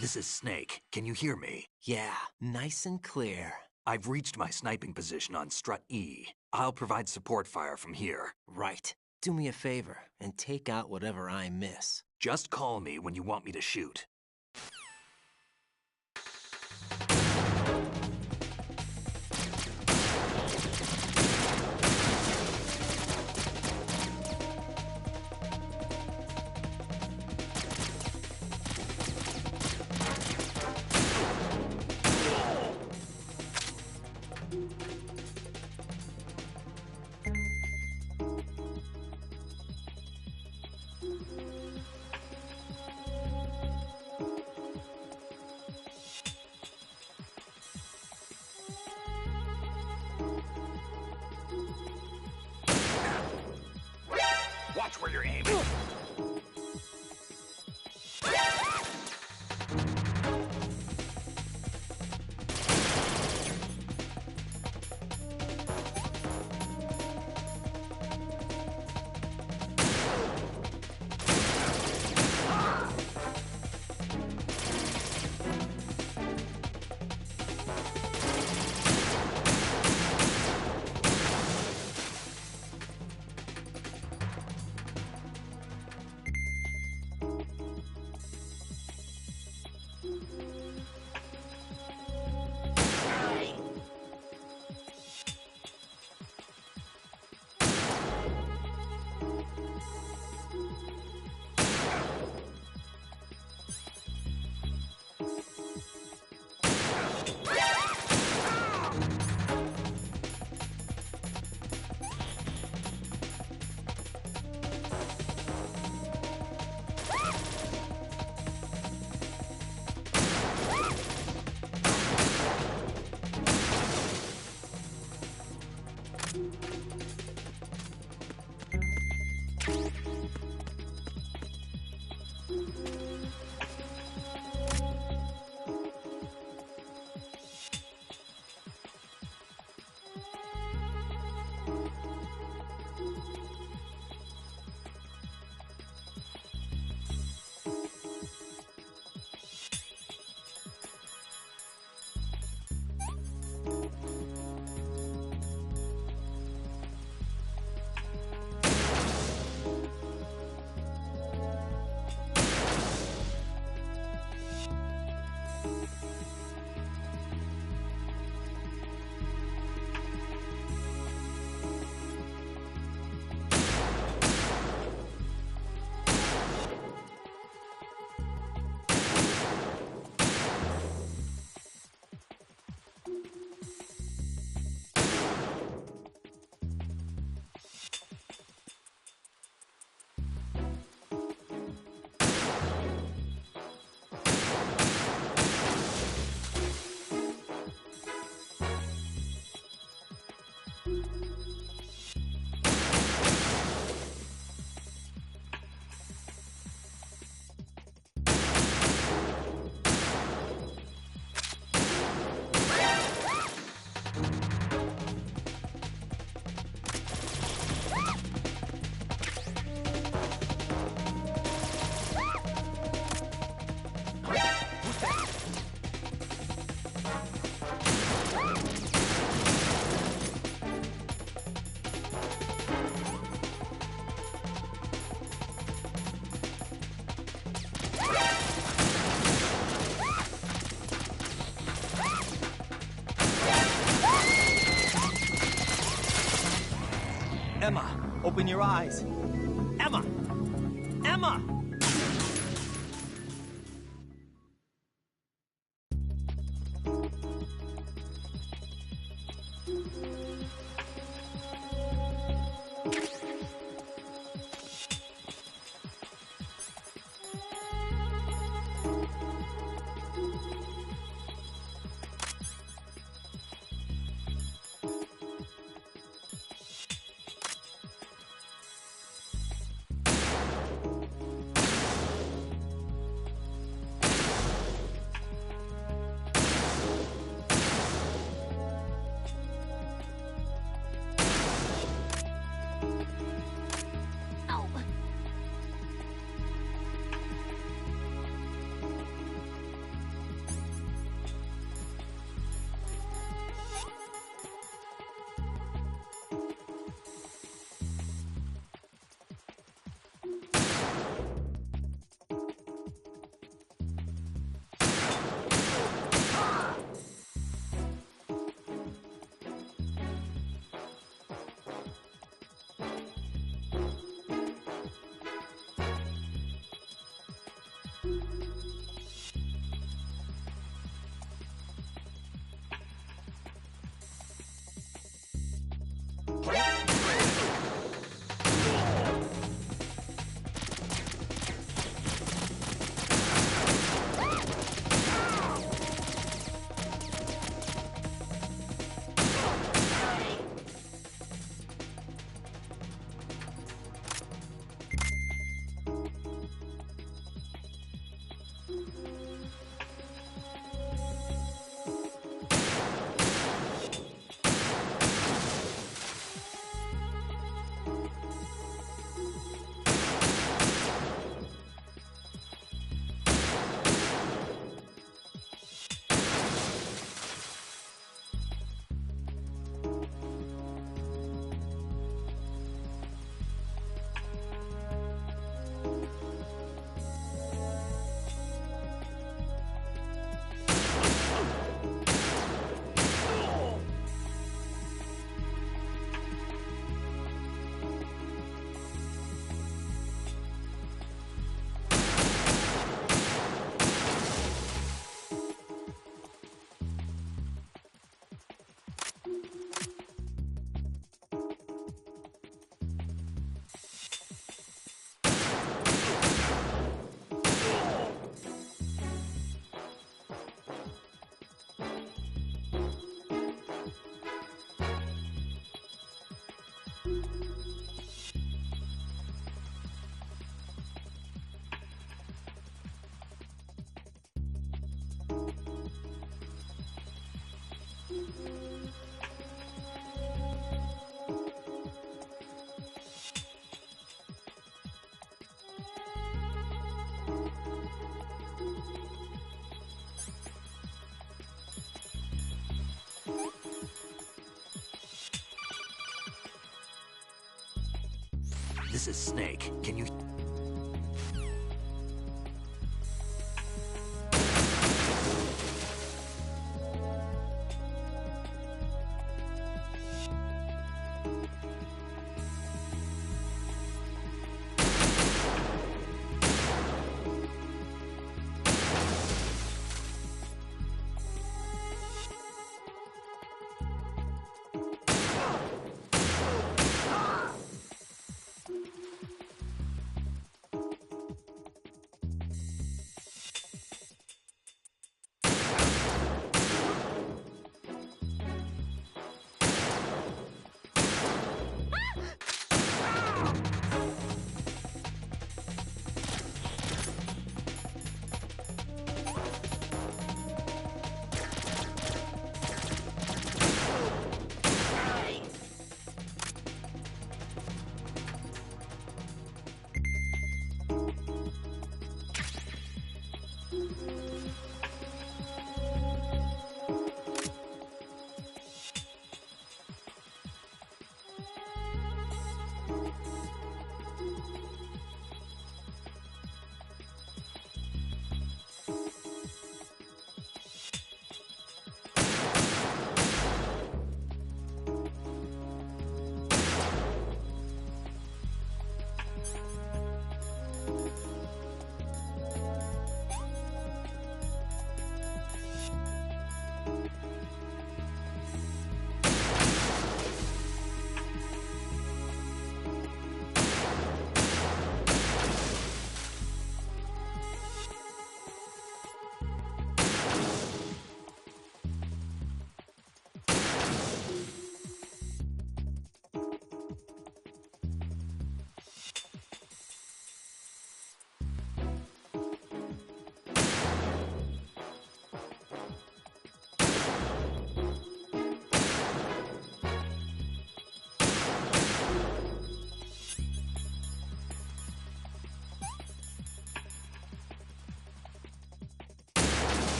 This is Snake. Can you hear me? Yeah, nice and clear. I've reached my sniping position on Strut E. I'll provide support fire from here. Right. Do me a favor and take out whatever I miss. Just call me when you want me to shoot. Watch where you're aiming. Emma, open your eyes. Emma! Emma! This is Snake. Can you...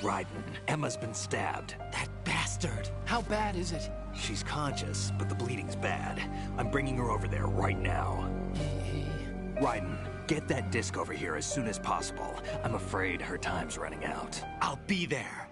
Raiden, Emma's been stabbed. That bastard! How bad is it? She's conscious, but the bleeding's bad. I'm bringing her over there right now. Raiden, get that disc over here as soon as possible. I'm afraid her time's running out. I'll be there.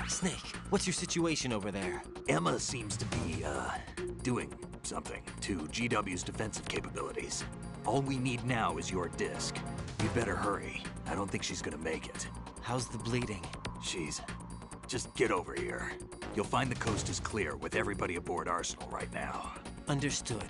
Snake, what's your situation over there? Emma seems to be, doing something to GW's defensive capabilities. All we need now is your disc. You'd better hurry. I don't think she's gonna make it. How's the bleeding? Just get over here. You'll find the coast is clear with everybody aboard Arsenal right now. Understood.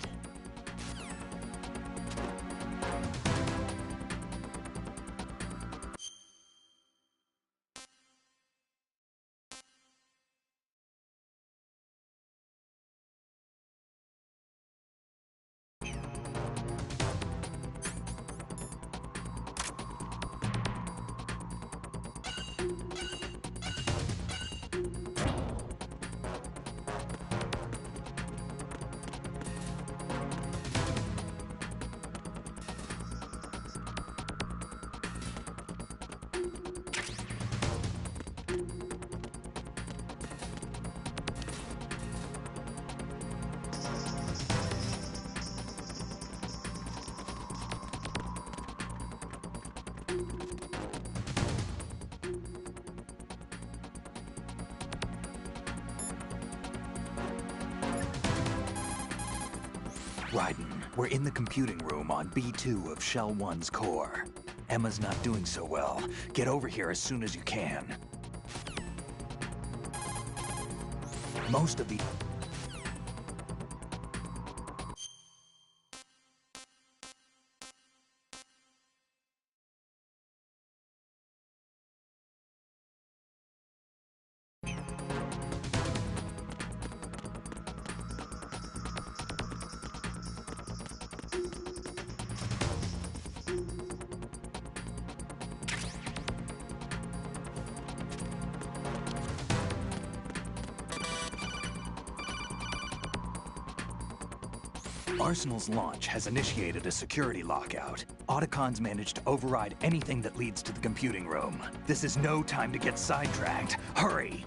Raiden, we're in the computing room on B2 of Shell 1's core. Emma's not doing so well. Get over here as soon as you can. Most of the... Arsenal's launch has initiated a security lockout. Otacons managed to override anything that leads to the computing room. This is no time to get sidetracked. Hurry!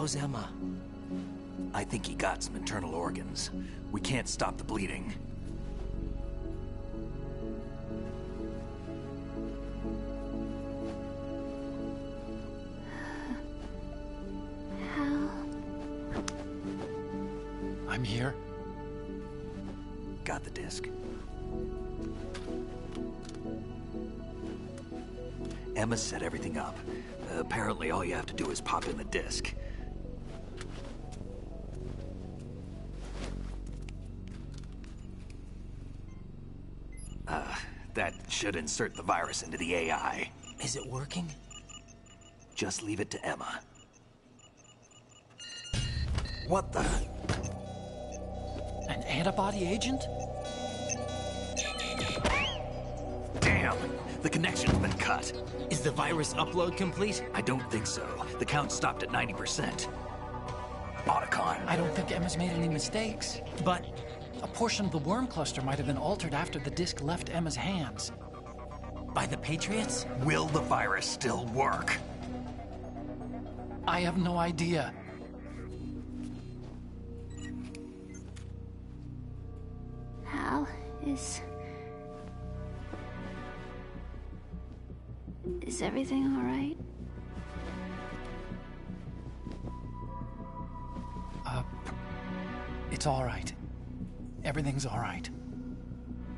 How's Emma? I think he got some internal organs. We can't stop the bleeding. Hal? I'm here. Got the disc. Emma set everything up. Apparently all you have to do is pop in the disc. That should insert the virus into the AI. Is it working? Just leave it to Emma. What the? An antibody agent? Damn! The connection's been cut. Is the virus upload complete? I don't think so. The count stopped at 90%. Otacon. I don't think Emma's made any mistakes. But A portion of the worm cluster might have been altered after the disc left Emma's hands. by the Patriots? Will the virus still work? I have no idea. Hal, is everything all right? It's all right. Everything's all right.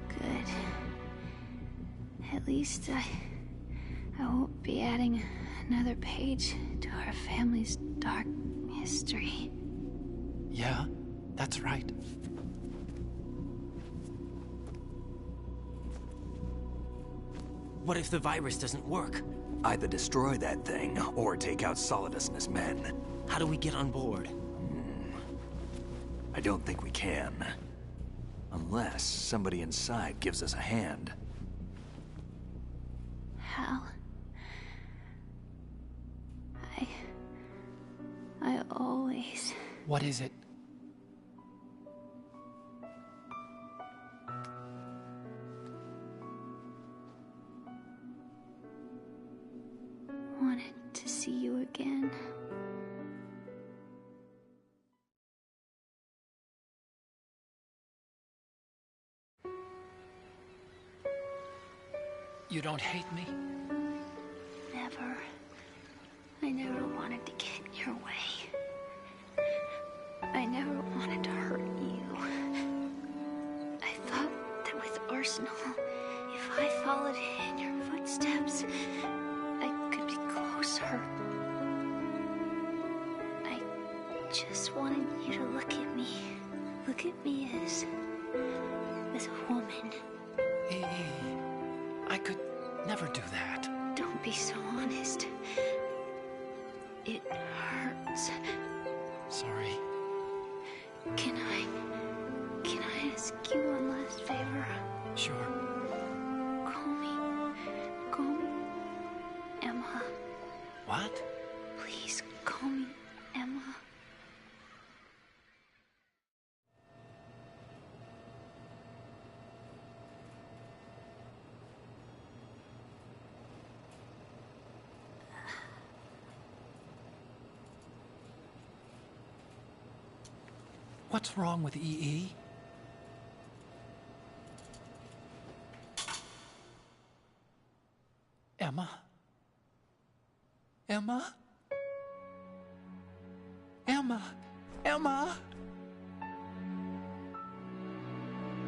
Good. At least I won't be adding another page to our family's dark history. Yeah, that's right. What if the virus doesn't work? Either destroy that thing, or take out Solidus and his men. How do we get on board? I don't think we can. Unless somebody inside gives us a hand. Hal, I always... What is it? wanted to see you again. You don't hate me? Never. I never wanted to get in your way. I never wanted to hurt you. I thought that with Arsenal, if I followed in your footsteps, I could be closer. I just wanted you to look at me. Look at me as a woman. I could never do that. Don't be so honest. It hurts. Sorry. Can I ask you one last favor? Sure. Call me Emma. What? Please call me Emma. What's wrong with EE? Emma? Emma? Emma? Emma?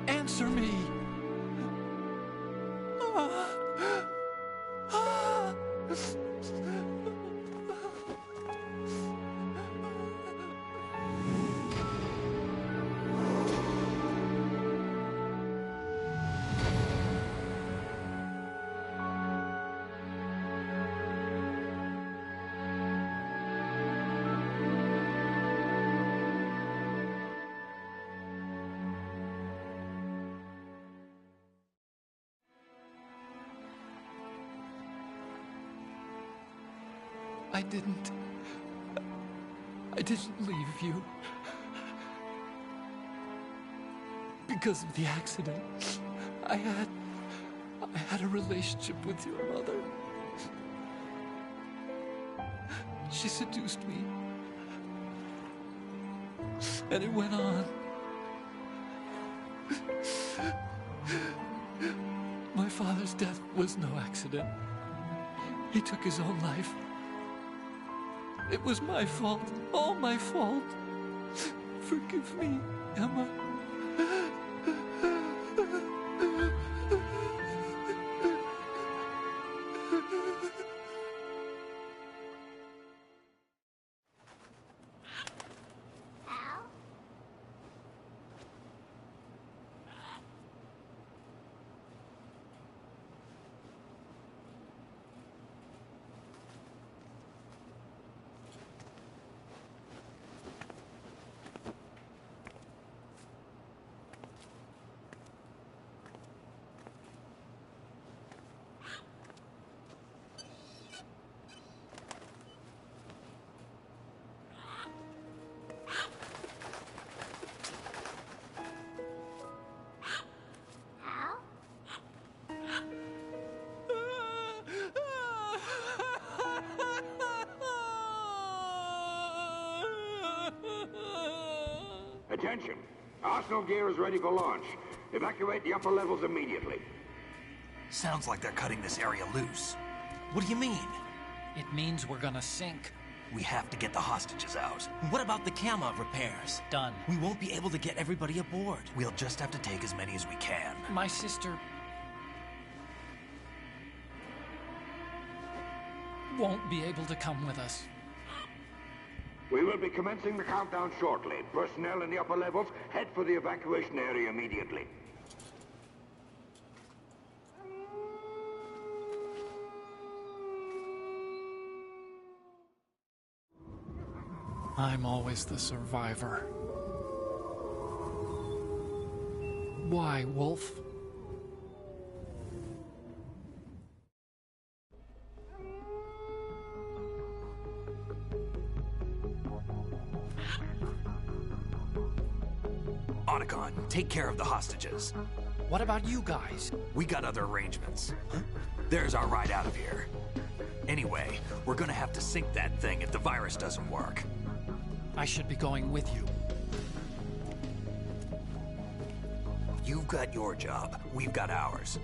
Answer me! Ah. Ah. I didn't leave you. Because of the accident, I had a relationship with your mother. She seduced me, And it went on. My father's death was no accident. He took his own life. It was my fault, all my fault. Forgive me, Emma. Attention! Arsenal gear is ready for launch. Evacuate the upper levels immediately. Sounds like they're cutting this area loose. What do you mean? It means we're gonna sink. We have to get the hostages out. What about the camera repairs? Done. We won't be able to get everybody aboard. We'll just have to take as many as we can. My sister won't be able to come with us. We will be commencing the countdown shortly. Personnel in the upper levels, head for the evacuation area immediately. I'm always the survivor. Why, Wolf? Otacon, take care of the hostages. What about you guys? We got other arrangements. There's our ride out of here. Anyway, we're gonna have to sink that thing if the virus doesn't work. I should be going with you. You've got your job, we've got ours.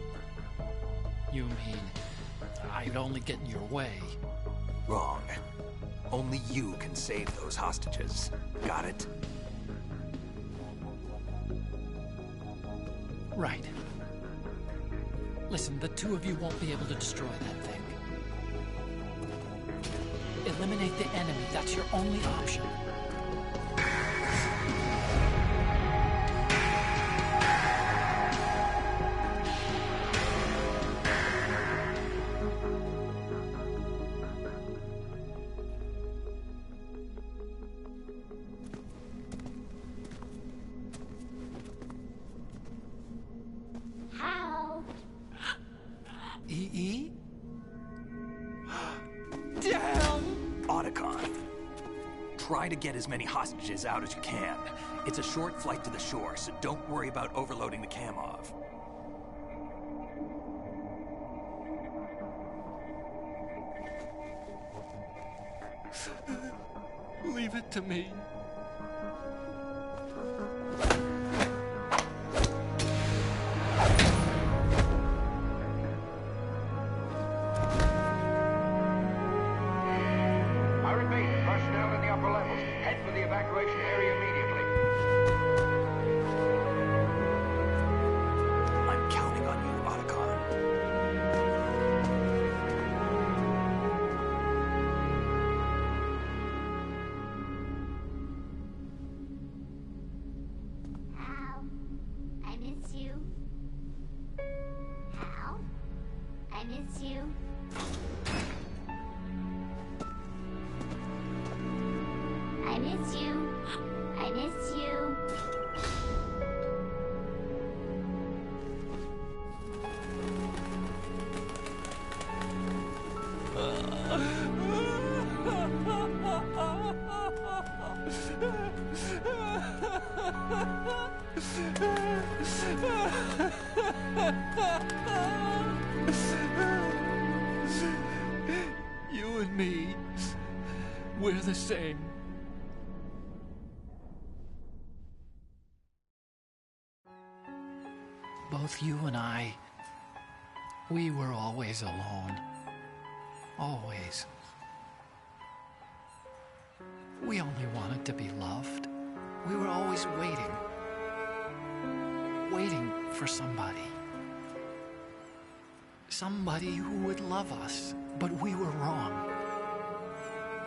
You mean I'd only get in your way? Wrong. Only you can save those hostages. Got it? Right. Listen, the two of you won't be able to destroy that thing. Eliminate the enemy. That's your only option. EE? Damn! Otacon. Try to get as many hostages out as you can. It's a short flight to the shore, so don't worry about overloading the Kamov. Leave it to me. I repeat, personnel in the upper levels, head for the evacuation area immediately. I'm counting on you, Otacon. Hal, I miss you. Hal, I miss you. I miss you. I miss you. You and me, we're the same. both you and I, we were always alone. Always. We only wanted to be loved. We were always waiting. Waiting for somebody. Somebody who would love us, but we were wrong.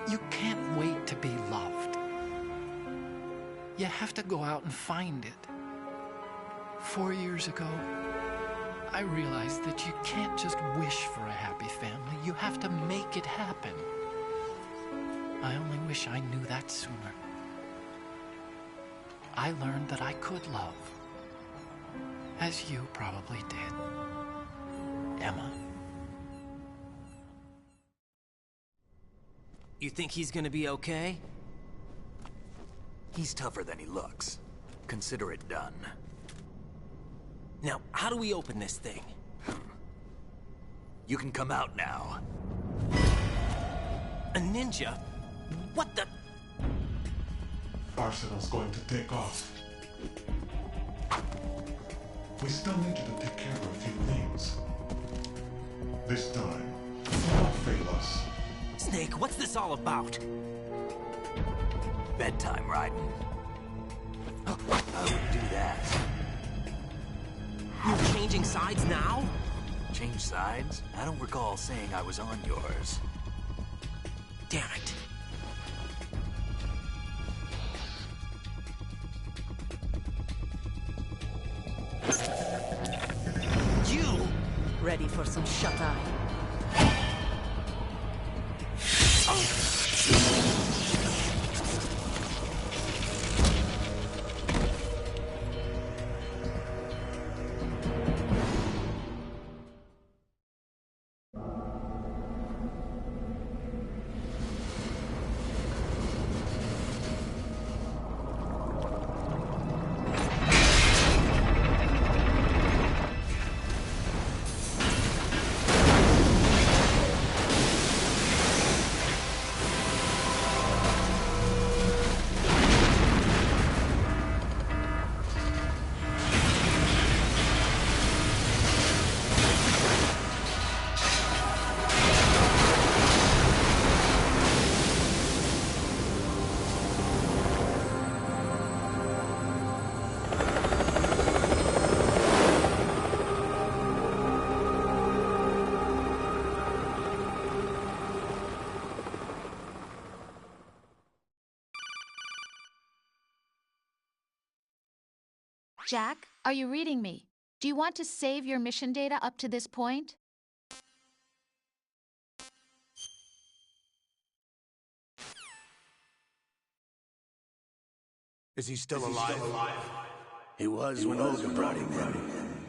You can't wait to be loved. You have to go out and find it. 4 years ago, I realized that you can't just wish for a happy family. You have to make it happen. I only wish I knew that sooner. I learned that I could love, as you probably did, Emma. You think he's gonna be okay? He's tougher than he looks. Consider it done. Now, how do we open this thing? You can come out now. A ninja? What the? Arsenal's going to take off. We still need you to take care of a few things. This time, do not fail us. Snake, what's this all about? Bedtime, Raiden. I would do that. You're changing sides now? Change sides? I don't recall saying I was on yours. Damn it. You! Ready for some shut-eye? Jack, are you reading me? Do you want to save your mission data up to this point? Is he still alive? He was when Olga brought him in.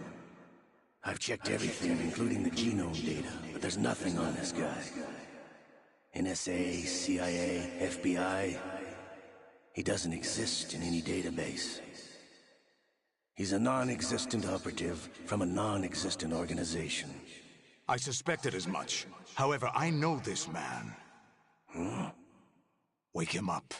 I've checked everything, including the genome data, but there's nothing on this guy. NSA, CIA, FBI. He doesn't exist in any database. He's a non-existent operative from a non-existent organization. I suspected as much. However, I know this man. Huh? Wake him up.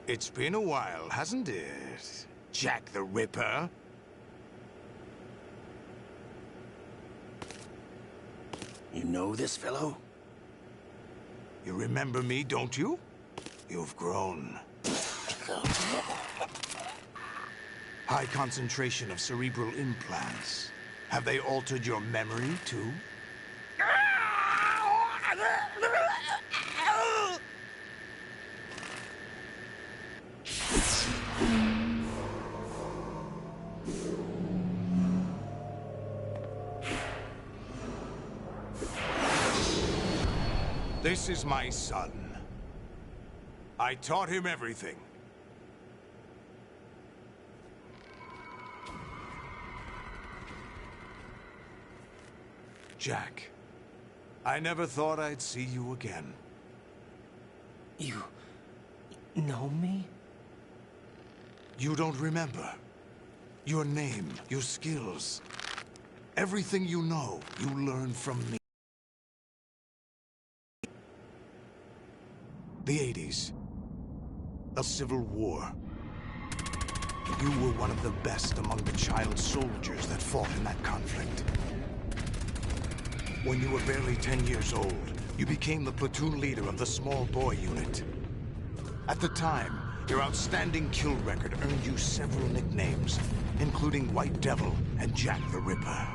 It's been a while, hasn't it? Jack the Ripper? You know this fellow? You remember me, don't you? You've grown. High concentration of cerebral implants. Have they altered your memory, too? This is my son. I taught him everything. Jack, I never thought I'd see you again. You know me? You don't remember. Your name, your skills. Everything you know, you learned from me. The 80s. The Civil War. You were one of the best among the child soldiers that fought in that conflict. When you were barely 10 years old, you became the platoon leader of the small boy unit. At the time, your outstanding kill record earned you several nicknames, including White Devil and Jack the Ripper.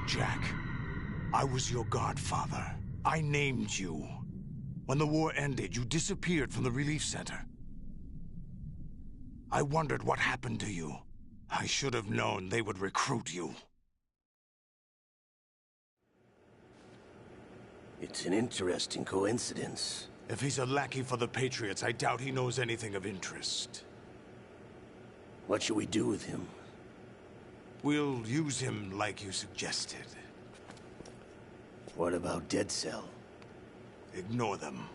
Jack, I was your godfather. I named you. When the war ended, you disappeared from the relief center. I wondered what happened to you. I should have known they would recruit you. It's an interesting coincidence. If he's a lackey for the Patriots, I doubt he knows anything of interest. What should we do with him? We'll use him like you suggested. What about Dead Cell? Ignore them.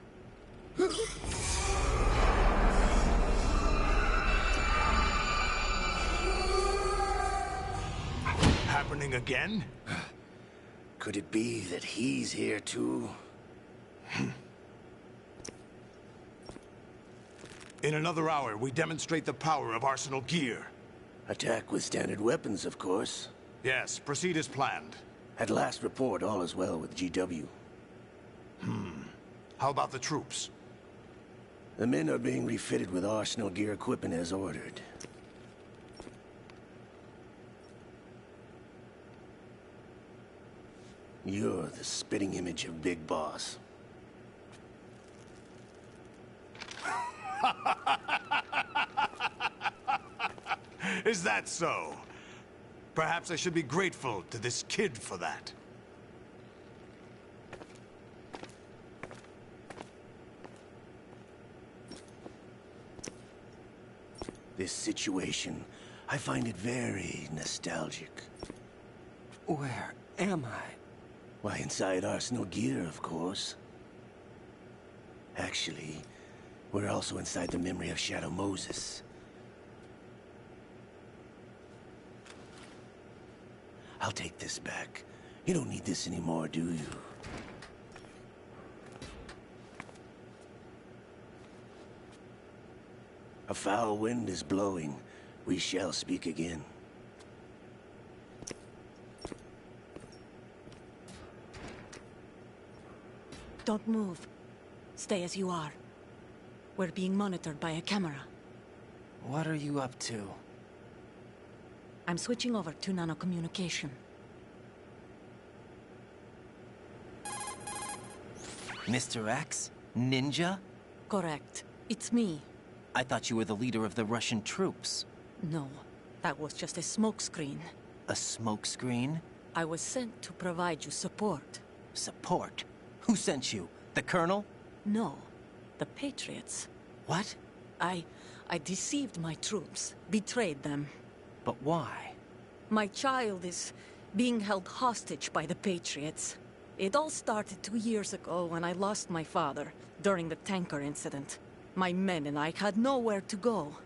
Happening again? Could it be that he's here too? In another hour, we demonstrate the power of Arsenal gear. Attack with standard weapons, of course. Yes, proceed as planned. At last report, all is well with GW. How about the troops? The men are being refitted with Arsenal gear equipment as ordered. You're the spitting image of Big Boss. Is that so? Perhaps I should be grateful to this kid for that. This situation, I find it very nostalgic. Where am I? Why, inside Arsenal gear, of course. Actually, we're also inside the memory of Shadow Moses. I'll take this back. You don't need this anymore, do you? A foul wind is blowing. We shall speak again. Don't move. Stay as you are. We're being monitored by a camera. What are you up to? I'm switching over to nanocommunication. Mr. X? Ninja? Correct. It's me. I thought you were the leader of the Russian troops. No, that was just a smokescreen. A smokescreen? I was sent to provide you support. Support? Who sent you? The Colonel? No, the Patriots. What? I deceived my troops, betrayed them. But why? My child is being held hostage by the Patriots. It all started 2 years ago when I lost my father during the tanker incident. My men and I had nowhere to go,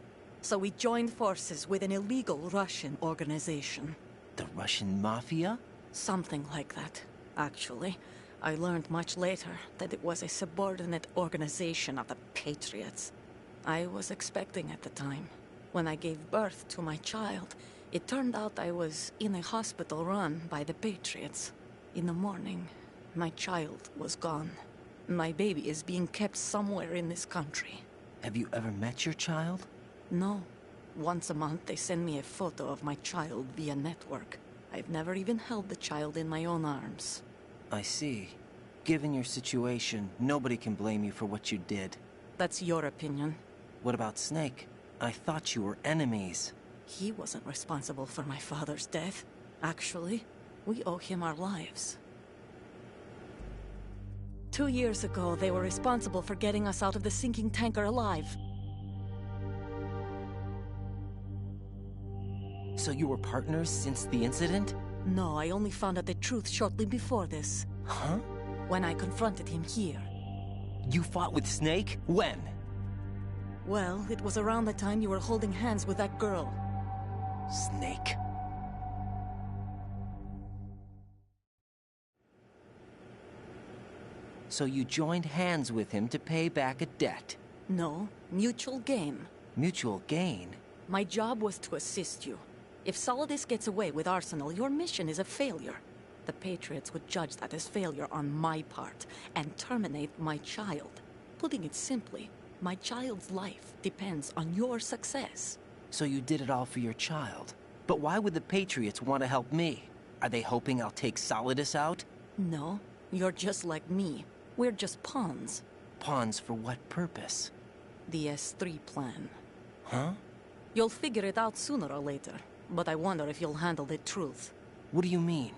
so we joined forces with an illegal Russian organization. The Russian Mafia? Something like that, actually. I learned much later that it was a subordinate organization of the Patriots. I was expecting at the time. When I gave birth to my child, it turned out I was in a hospital run by the Patriots. In the morning, my child was gone. My baby is being kept somewhere in this country. Have you ever met your child? No. Once a month, they send me a photo of my child via network. I've never even held the child in my own arms. I see. Given your situation, nobody can blame you for what you did. That's your opinion. What about Snake? I thought you were enemies. He wasn't responsible for my father's death. Actually, we owe him our lives. 2 years ago, they were responsible for getting us out of the sinking tanker alive. So you were partners since the incident? No, I only found out the truth shortly before this. Huh? When I confronted him here. You fought with Snake? When? Well, it was around the time you were holding hands with that girl. Snake. So you joined hands with him to pay back a debt? No, mutual gain. Mutual gain? My job was to assist you. If Solidus gets away with Arsenal, your mission is a failure. The Patriots would judge that as failure on my part, and terminate my child. Putting it simply, my child's life depends on your success. So you did it all for your child. But why would the Patriots want to help me? Are they hoping I'll take Solidus out? No, you're just like me. We're just pawns. Pawns for what purpose? The S3 plan. Huh? You'll figure it out sooner or later, but I wonder if you'll handle the truth. What do you mean?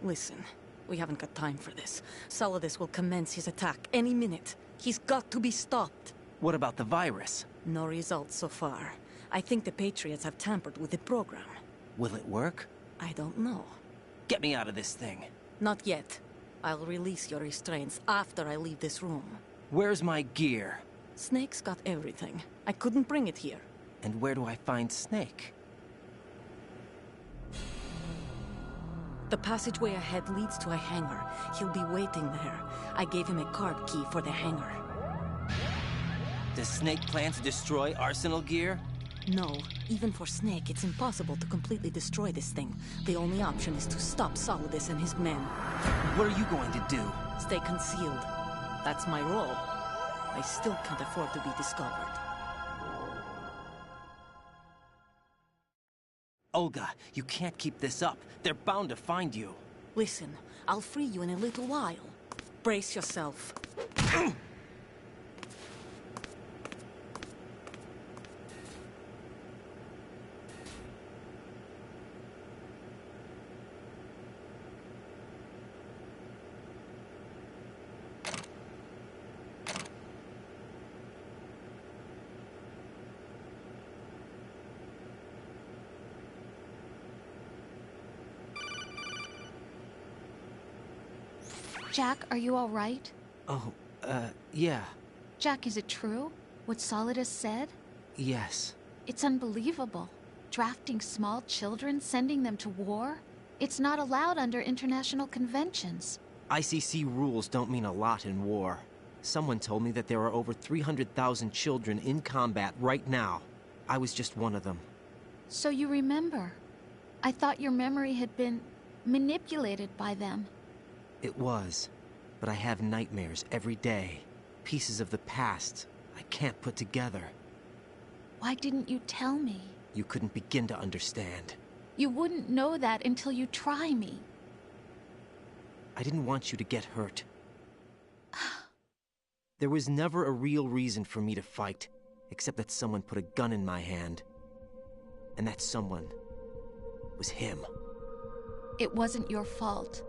Listen, we haven't got time for this. Solidus will commence his attack any minute. He's got to be stopped. What about the virus? No results so far. I think the Patriots have tampered with the program. Will it work? I don't know. Get me out of this thing. Not yet. I'll release your restraints after I leave this room. Where's my gear? Snake's got everything. I couldn't bring it here. And where do I find Snake? The passageway ahead leads to a hangar. He'll be waiting there. I gave him a card key for the hangar. Does Snake plan to destroy Arsenal gear? No. Even for Snake, it's impossible to completely destroy this thing. The only option is to stop Solidus and his men. What are you going to do? Stay concealed. That's my role. I still can't afford to be discovered. Olga, you can't keep this up. They're bound to find you. Listen, I'll free you in a little while. Brace yourself. Jack, are you all right? Oh, yeah. Jack, is it true? What Solidus said? Yes. It's unbelievable. Drafting small children, sending them to war? It's not allowed under international conventions. ICC rules don't mean a lot in war. Someone told me that there are over 300,000 children in combat right now. I was just one of them. So you remember. I thought your memory had been manipulated by them. It was, but I have nightmares every day. Pieces of the past I can't put together. Why didn't you tell me? You couldn't begin to understand. You wouldn't know that until you try me. I didn't want you to get hurt. There was never a real reason for me to fight, except that someone put a gun in my hand. And that someone was him. It wasn't your fault.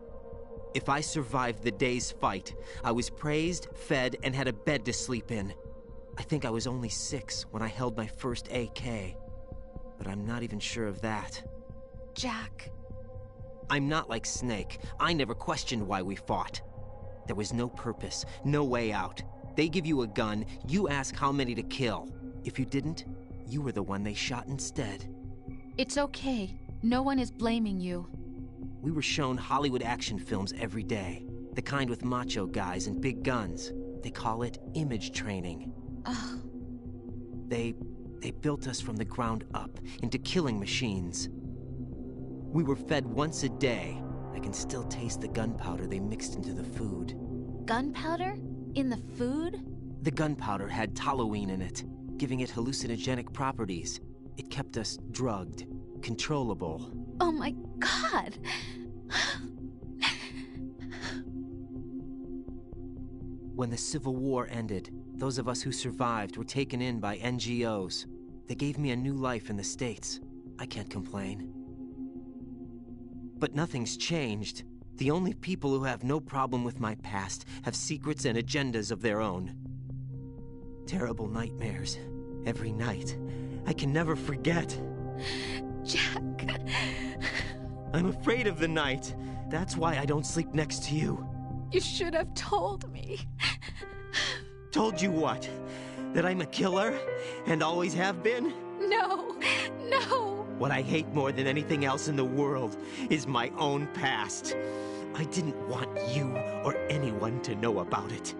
If I survived the day's fight, I was praised, fed, and had a bed to sleep in. I think I was only 6 when I held my first AK. But I'm not even sure of that. Jack. I'm not like Snake. I never questioned why we fought. There was no purpose, no way out. They give you a gun, you ask how many to kill. If you didn't, you were the one they shot instead. It's okay. No one is blaming you. We were shown Hollywood action films every day. The kind with macho guys and big guns. They call it image training. Ugh. They built us from the ground up into killing machines. We were fed once a day. I can still taste the gunpowder they mixed into the food. Gunpowder? In the food? The gunpowder had toluene in it, giving it hallucinogenic properties. It kept us drugged, controllable. Oh my God! When the Civil War ended, those of us who survived were taken in by NGOs. They gave me a new life in the States. I can't complain. But nothing's changed. The only people who have no problem with my past have secrets and agendas of their own. Terrible nightmares. Every night. I can never forget. Jack. I'm afraid of the night. That's why I don't sleep next to you. You should have told me. Told you what? That I'm a killer? And always have been? No, no. What I hate more than anything else in the world is my own past. I didn't want you or anyone to know about it.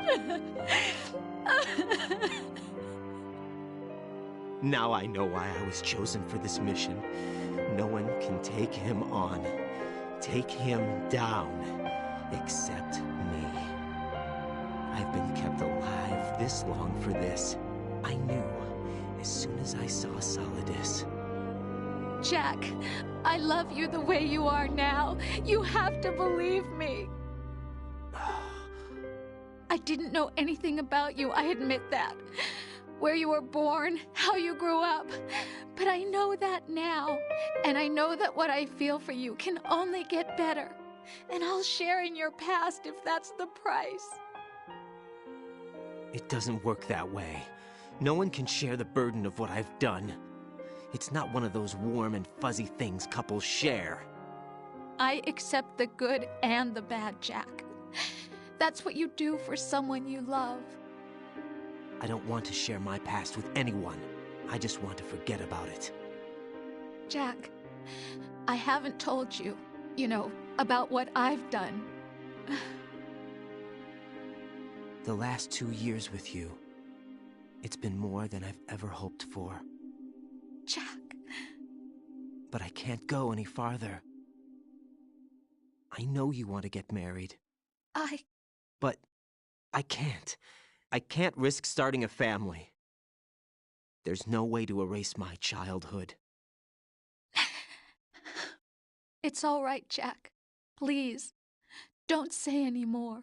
Now I know why I was chosen for this mission. No one can take him on, take him down, except me. I've been kept alive this long for this. I knew as soon as I saw Solidus. Jack, I love you the way you are now. You have to believe me. I didn't know anything about you, I admit that. Where you were born, how you grew up. But I know that now. And I know that what I feel for you can only get better. And I'll share in your past if that's the price. It doesn't work that way. No one can share the burden of what I've done. It's not one of those warm and fuzzy things couples share. I accept the good and the bad, Jack. That's what you do for someone you love. I don't want to share my past with anyone. I just want to forget about it. Jack, I haven't told you, about what I've done. The last 2 years with you, it's been more than I've ever hoped for. Jack. But I can't go any farther. I know you want to get married. But I can't. I can't risk starting a family. There's no way to erase my childhood. It's all right, Jack. Please, don't say any more.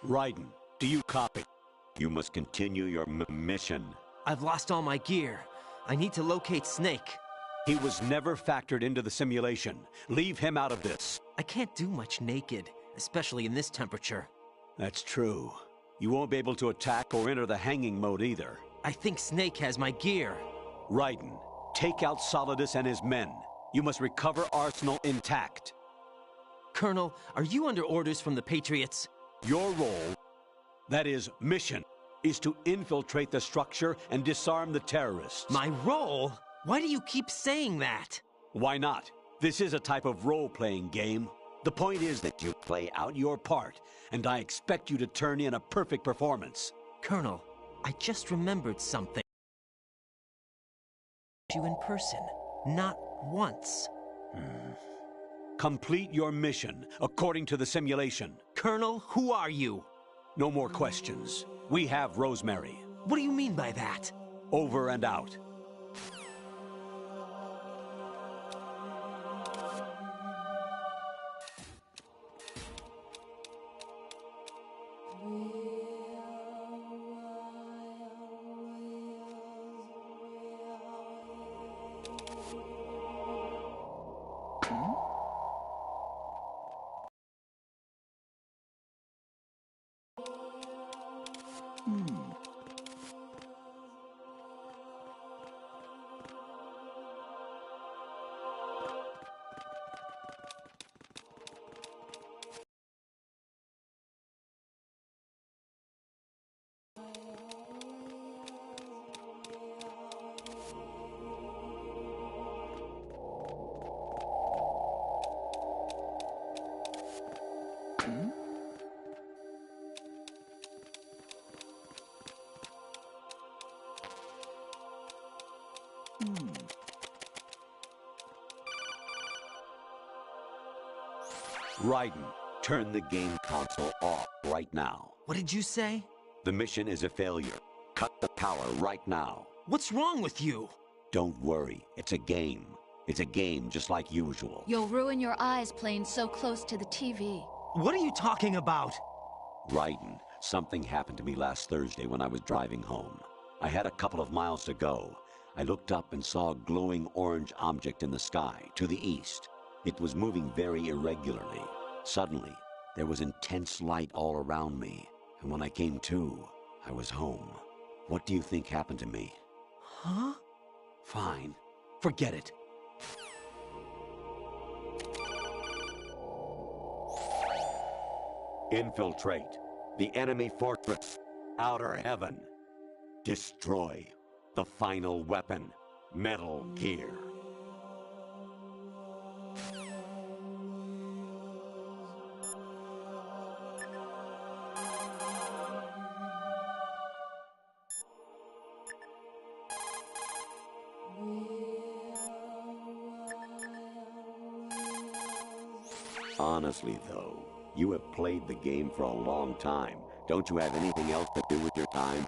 Raiden, do you copy? You must continue your mission. I've lost all my gear. I need to locate Snake. He was never factored into the simulation. Leave him out of this. I can't do much naked, especially in this temperature. That's true. You won't be able to attack or enter the hanging mode either. I think Snake has my gear. Raiden, take out Solidus and his men. You must recover Arsenal intact. Colonel, are you under orders from the Patriots? Your role, that is, mission, is to infiltrate the structure and disarm the terrorists. My role? Why do you keep saying that? Why not? This is a type of role-playing game. The point is that you play out your part, and I expect you to turn in a perfect performance. Colonel, I just remembered something. You in person, not once. Complete your mission, according to the simulation. Colonel, who are you? No more questions. We have Rosemary. What do you mean by that? Over and out. Raiden, turn the game console off right now. What did you say? The mission is a failure. Cut the power right now. What's wrong with you? Don't worry, it's a game. It's a game just like usual. You'll ruin your eyes playing so close to the TV. What are you talking about? Raiden, something happened to me last Thursday when I was driving home. I had a couple of miles to go. I looked up and saw a glowing orange object in the sky, to the east. It was moving very irregularly. Suddenly, there was intense light all around me, and when I came to, I was home. What do you think happened to me? Huh? Fine. Forget it. Infiltrate the enemy fortress, Outer Heaven. Destroy the final weapon, Metal Gear. Honestly, though, you have played the game for a long time. Don't you have anything else to do with your time?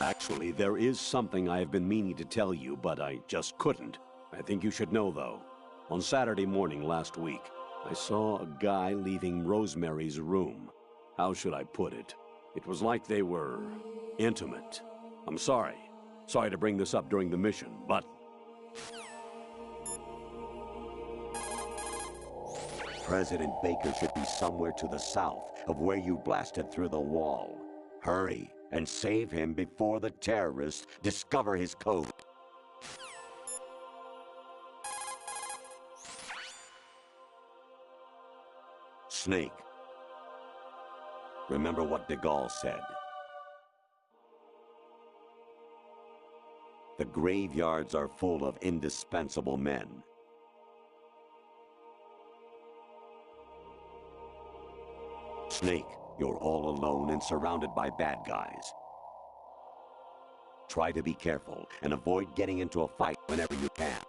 Actually, there is something I have been meaning to tell you, but I just couldn't. I think you should know, though. On Saturday morning last week, I saw a guy leaving Rosemary's room. How should I put it? It was like they were intimate. I'm sorry. Sorry to bring this up during the mission, but... President Baker should be somewhere to the south of where you blasted through the wall. Hurry and save him before the terrorists discover his code. Snake. Remember what de Gaulle said. The graveyards are full of indispensable men. Snake, you're all alone and surrounded by bad guys. Try to be careful and avoid getting into a fight whenever you can.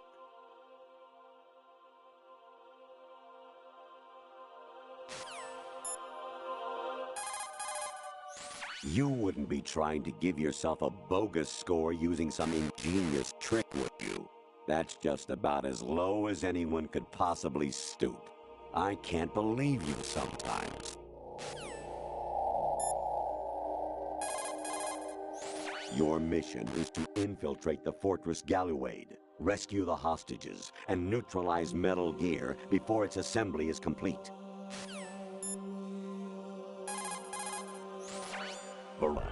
You wouldn't be trying to give yourself a bogus score using some ingenious trick, would you? That's just about as low as anyone could possibly stoop. I can't believe you sometimes. Your mission is to infiltrate the Fortress Galluade, rescue the hostages, and neutralize Metal Gear before its assembly is complete. Hurrah.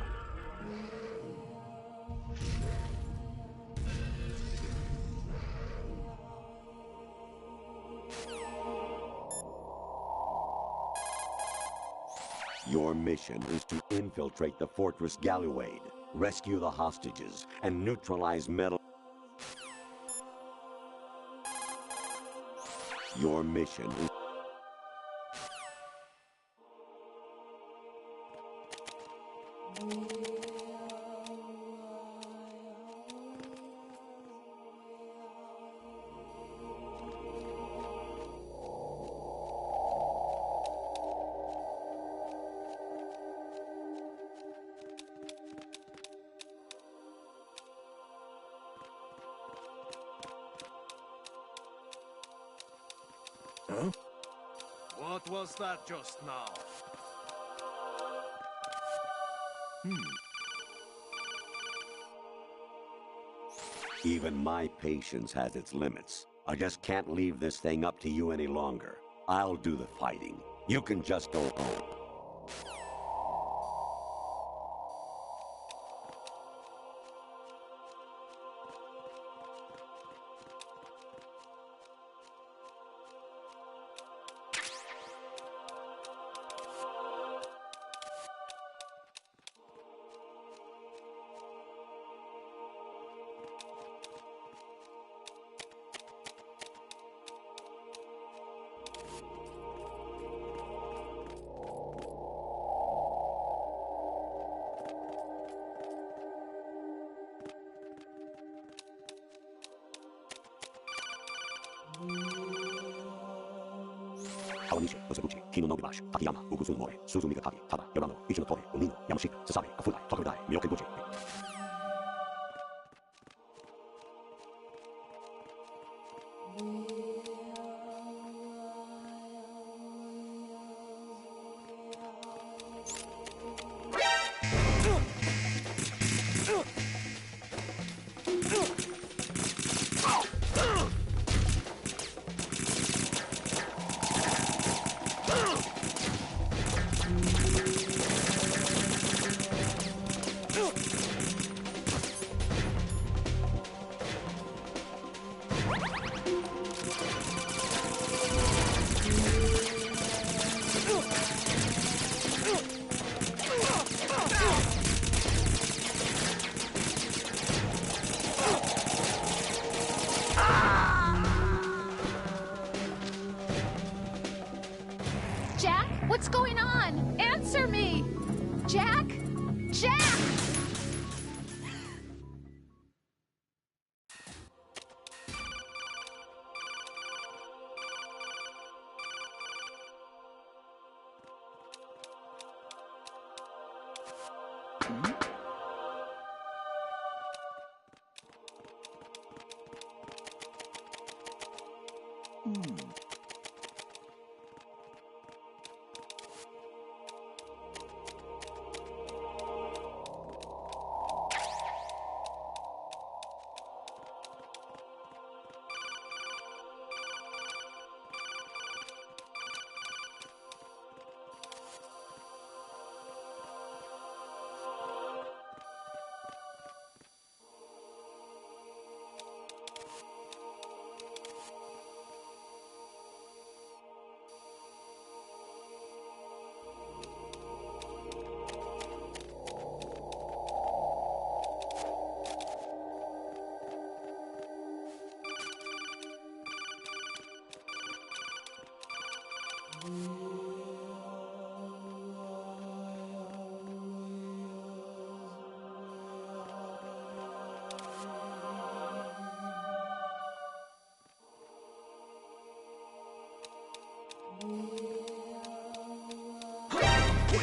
Your mission is to infiltrate the Fortress Galluade, rescue the hostages, and neutralize Metal... Your mission is... Huh? What was that just now? Even my patience has its limits. I just can't leave this thing up to you any longer. I'll do the fighting. You can just go home. Onishi, Osabuchi, Kino no Gibash, Takayama, Uguzun Mori, Suzumi Gatari, Tada, Yorano, Ichinotori, Onino, Yamashita, Sasabe, Kafudai, Tokudai, Miyoke Guji. Jack, what's going on? Answer me! Jack? Jack!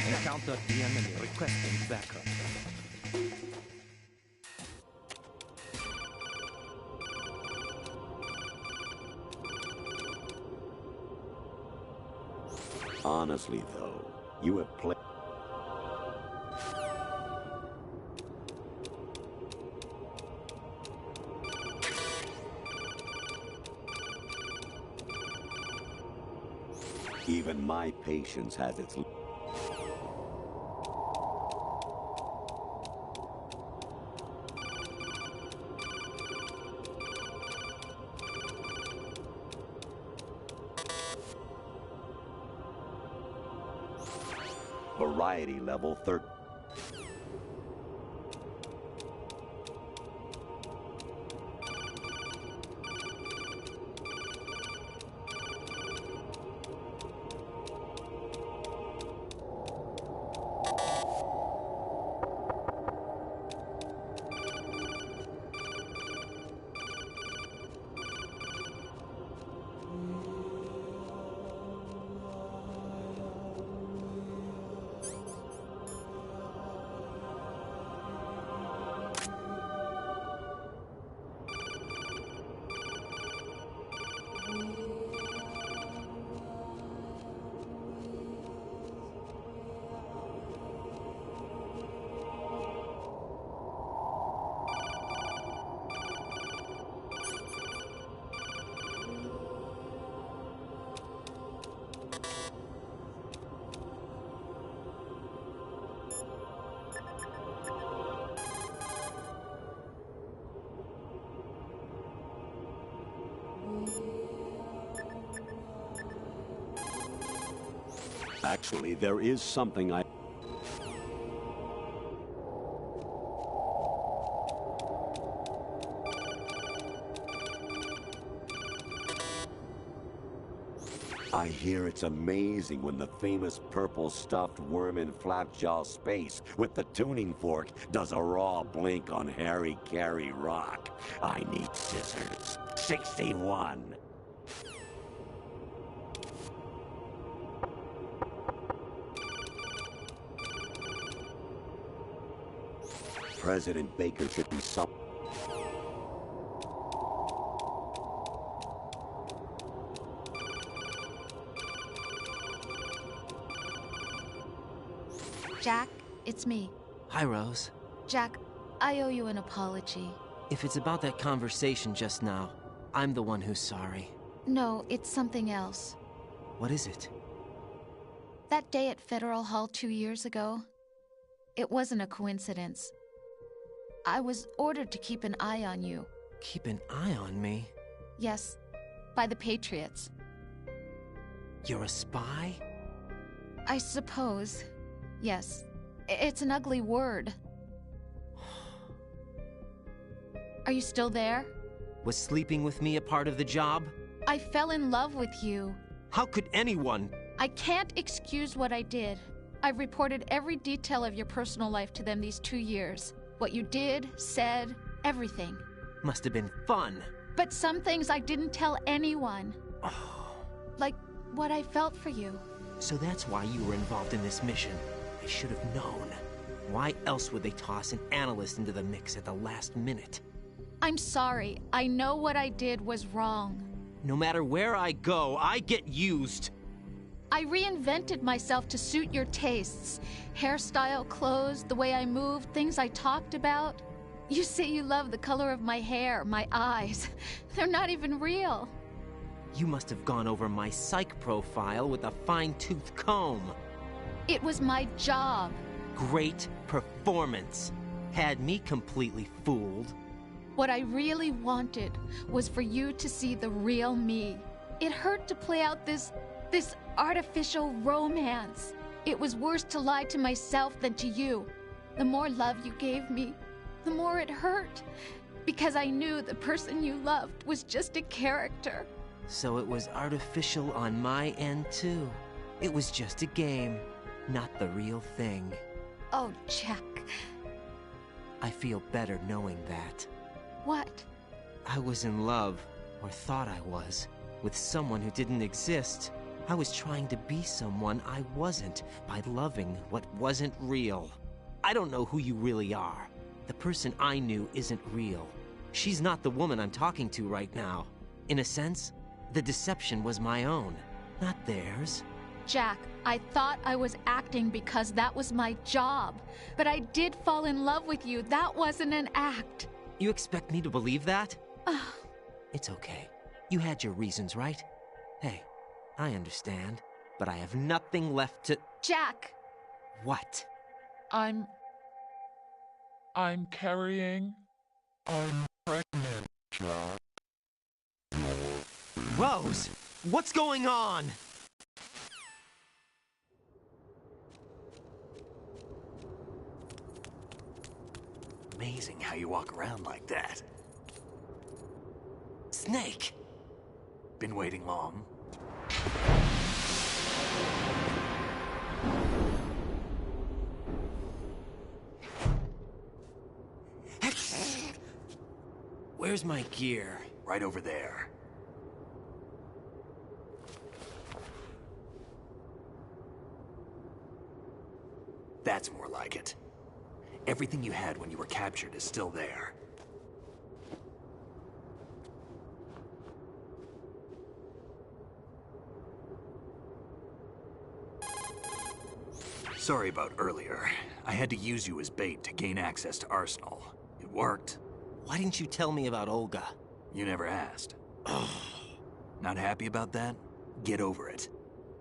Encounter the enemy requesting backup. Honestly, though, you have played... Even my patience has its... Variety level 13. Actually, there is something I hear it's amazing when the famous purple stuffed worm in Flapjaw space with the tuning fork does a raw blink on Harry Carey Rock. I need scissors. 61. President Baker should be some... Jack, it's me. Hi, Rose. Jack, I owe you an apology. If it's about that conversation just now, I'm the one who's sorry. No, it's something else. What is it? That day at Federal Hall 2 years ago, it wasn't a coincidence. I was ordered to keep an eye on you. Keep an eye on me? Yes, by the Patriots. You're a spy? I suppose. Yes. It's an ugly word. Are you still there? Was sleeping with me a part of the job? I fell in love with you. How could anyone? I can't excuse what I did. I've reported every detail of your personal life to them these 2 years. What you did, said, everything. Must have been fun. But some things I didn't tell anyone. Like what I felt for you. So that's why you were involved in this mission. I should have known. Why else would they toss an analyst into the mix at the last minute? I'm sorry. I know what I did was wrong. No matter where I go, I get used. I reinvented myself to suit your tastes. Hairstyle, clothes, the way I moved, things I talked about. You say you love the color of my hair, my eyes. They're not even real. You must have gone over my psych profile with a fine-tooth comb. It was my job. Great performance. Had me completely fooled. What I really wanted was for you to see the real me. It hurt to play out this artificial romance. It was worse to lie to myself than to you. The more love you gave me, the more it hurt. Because I knew the person you loved was just a character. So it was artificial on my end, too. It was just a game, not the real thing. Oh, Jack. I feel better knowing that. What? I was in love, or thought I was, with someone who didn't exist. I was trying to be someone I wasn't by loving what wasn't real. I don't know who you really are. The person I knew isn't real. She's not the woman I'm talking to right now. In a sense, the deception was my own, not theirs. Jack, I thought I was acting because that was my job. But I did fall in love with you. That wasn't an act. You expect me to believe that? It's okay. You had your reasons, right? Hey, I understand. But I have nothing left to... Jack! What? I'm carrying... I'm pregnant, Jack. Rose! What's going on? Amazing how you walk around like that. Snake! Been waiting long? Where's my gear? Right over there. That's more like it. Everything you had when you were captured is still there. Sorry about earlier. I had to use you as bait to gain access to Arsenal. It worked. Why didn't you tell me about Olga? You never asked. Not happy about that? Get over it.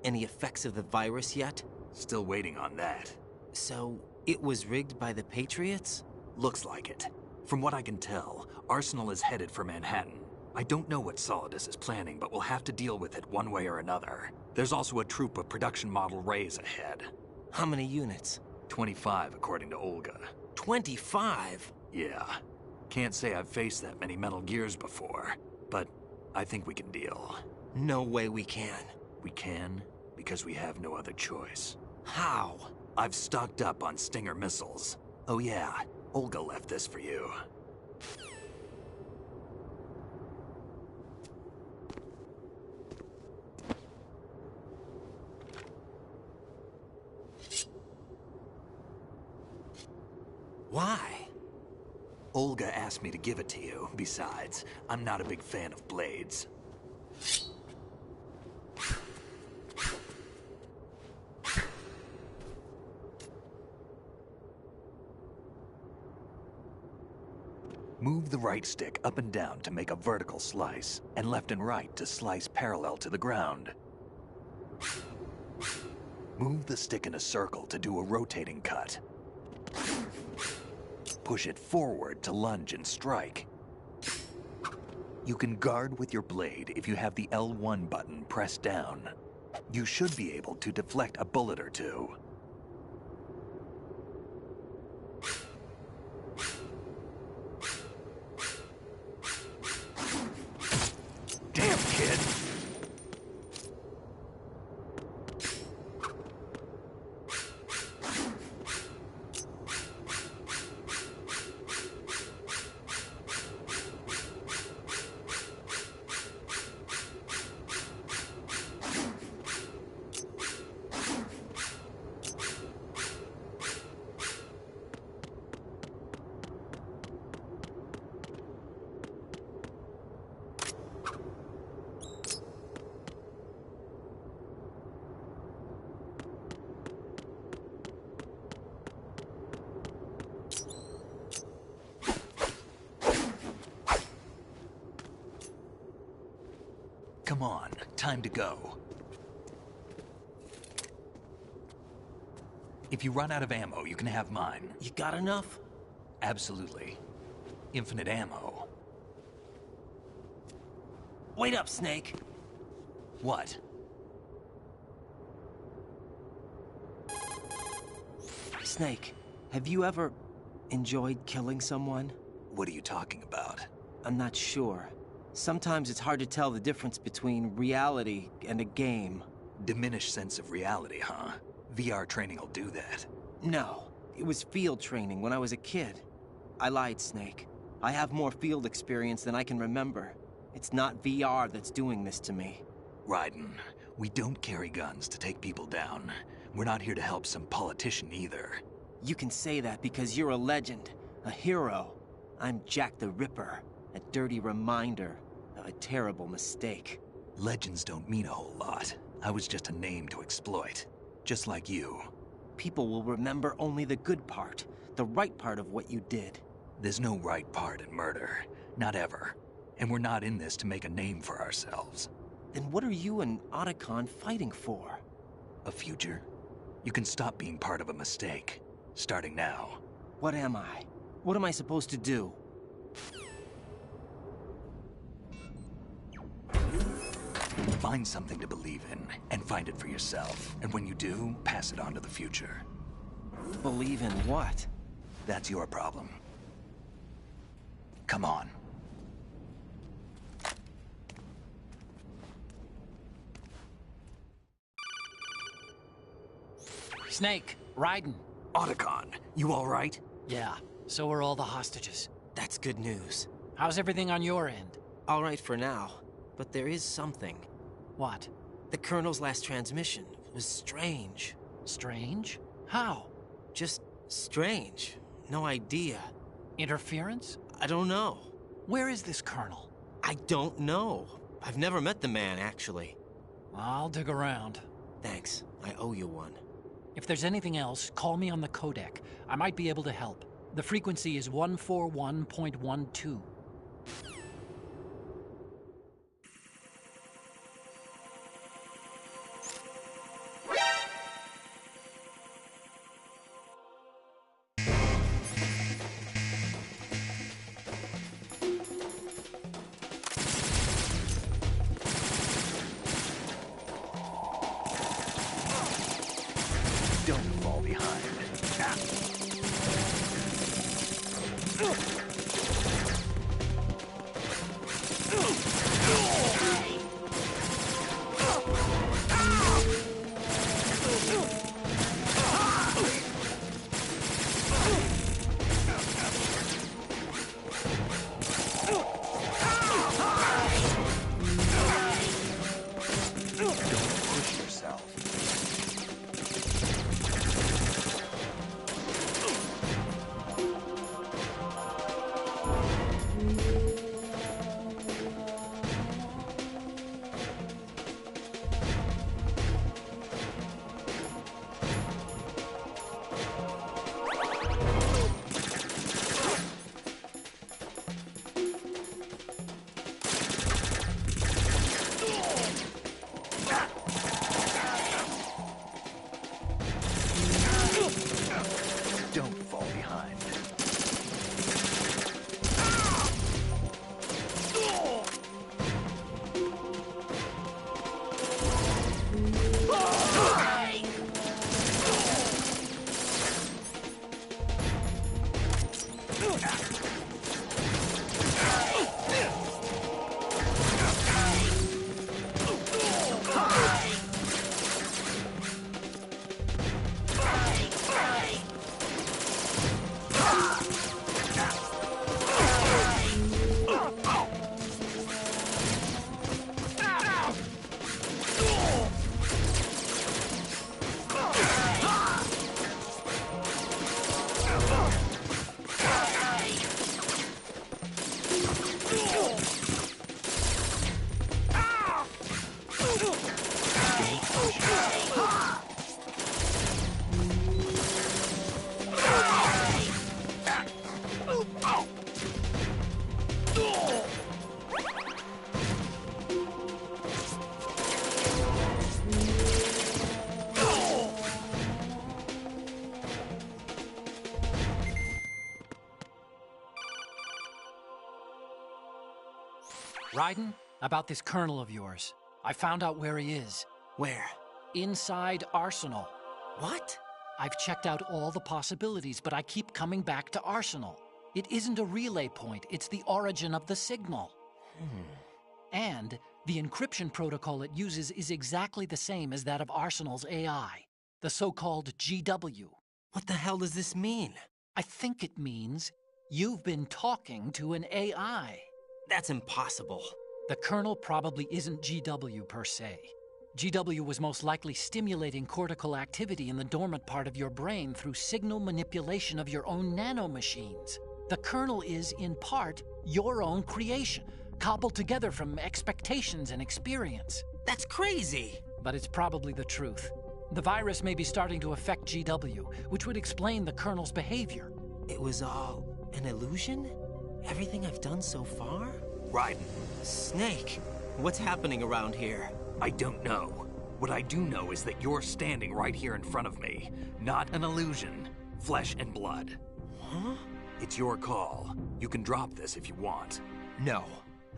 Any effects of the virus yet? Still waiting on that. So, it was rigged by the Patriots? Looks like it. From what I can tell, Arsenal is headed for Manhattan. I don't know what Solidus is planning, but we'll have to deal with it one way or another. There's also a troop of production model Rays ahead. How many units? 25, according to Olga. 25? Yeah. Can't say I've faced that many Metal Gears before, but I think we can deal. No way we can. We can, because we have no other choice. How? I've stocked up on Stinger missiles. Oh yeah, Olga left this for you. Why? Olga asked me to give it to you. Besides, I'm not a big fan of blades. Move the right stick up and down to make a vertical slice, and left and right to slice parallel to the ground. Move the stick in a circle to do a rotating cut. Push it forward to lunge and strike. You can guard with your blade if you have the L1 button pressed down. You should be able to deflect a bullet or two. Damn, kid! Come on, time to go. If you run out of ammo, you can have mine. You got enough? Absolutely. Infinite ammo. Wait up, Snake. What? Snake, have you ever enjoyed killing someone? What are you talking about? I'm not sure. Sometimes it's hard to tell the difference between reality and a game. Diminished sense of reality, huh? VR training will do that. No, it was field training when I was a kid. I lied, Snake. I have more field experience than I can remember. It's not VR that's doing this to me. Raiden, we don't carry guns to take people down. We're not here to help some politician either. You can say that because you're a legend, a hero. I'm Jack the Ripper, a dirty reminder of a terrible mistake. Legends don't mean a whole lot. I was just a name to exploit, just like you. People will remember only the good part, the right part of what you did. There's no right part in murder, not ever. And we're not in this to make a name for ourselves. Then what are you and Otacon fighting for? A future? You can stop being part of a mistake, starting now. What am I? What am I supposed to do? Find something to believe in, and find it for yourself. And when you do, pass it on to the future. Believe in what? That's your problem. Come on. Snake, Raiden. Otacon, you all right? Yeah, so are all the hostages. That's good news. How's everything on your end? All right for now, but there is something. What? The Colonel's last transmission was strange. Strange? How? Just strange. No idea. Interference? I don't know. Where is this Colonel? I don't know. I've never met the man, actually. I'll dig around. Thanks. I owe you one. If there's anything else, call me on the codec. I might be able to help. The frequency is 141.12. Don't fall behind. Raiden, about this colonel of yours. I found out where he is. Where? Inside Arsenal. What? I've checked out all the possibilities, but I keep coming back to Arsenal. It isn't a relay point, it's the origin of the signal. And the encryption protocol it uses is exactly the same as that of Arsenal's AI, the so-called GW. What the hell does this mean? I think it means you've been talking to an AI. That's impossible. The kernel probably isn't GW per se. GW was most likely stimulating cortical activity in the dormant part of your brain through signal manipulation of your own nanomachines. The kernel is, in part, your own creation, cobbled together from expectations and experience. That's crazy! But it's probably the truth. The virus may be starting to affect GW, which would explain the kernel's behavior. It was all an illusion? Everything I've done so far? Raiden. Snake, what's happening around here? I don't know. What I do know is that you're standing right here in front of me. Not an illusion. Flesh and blood. Huh? It's your call. You can drop this if you want. No,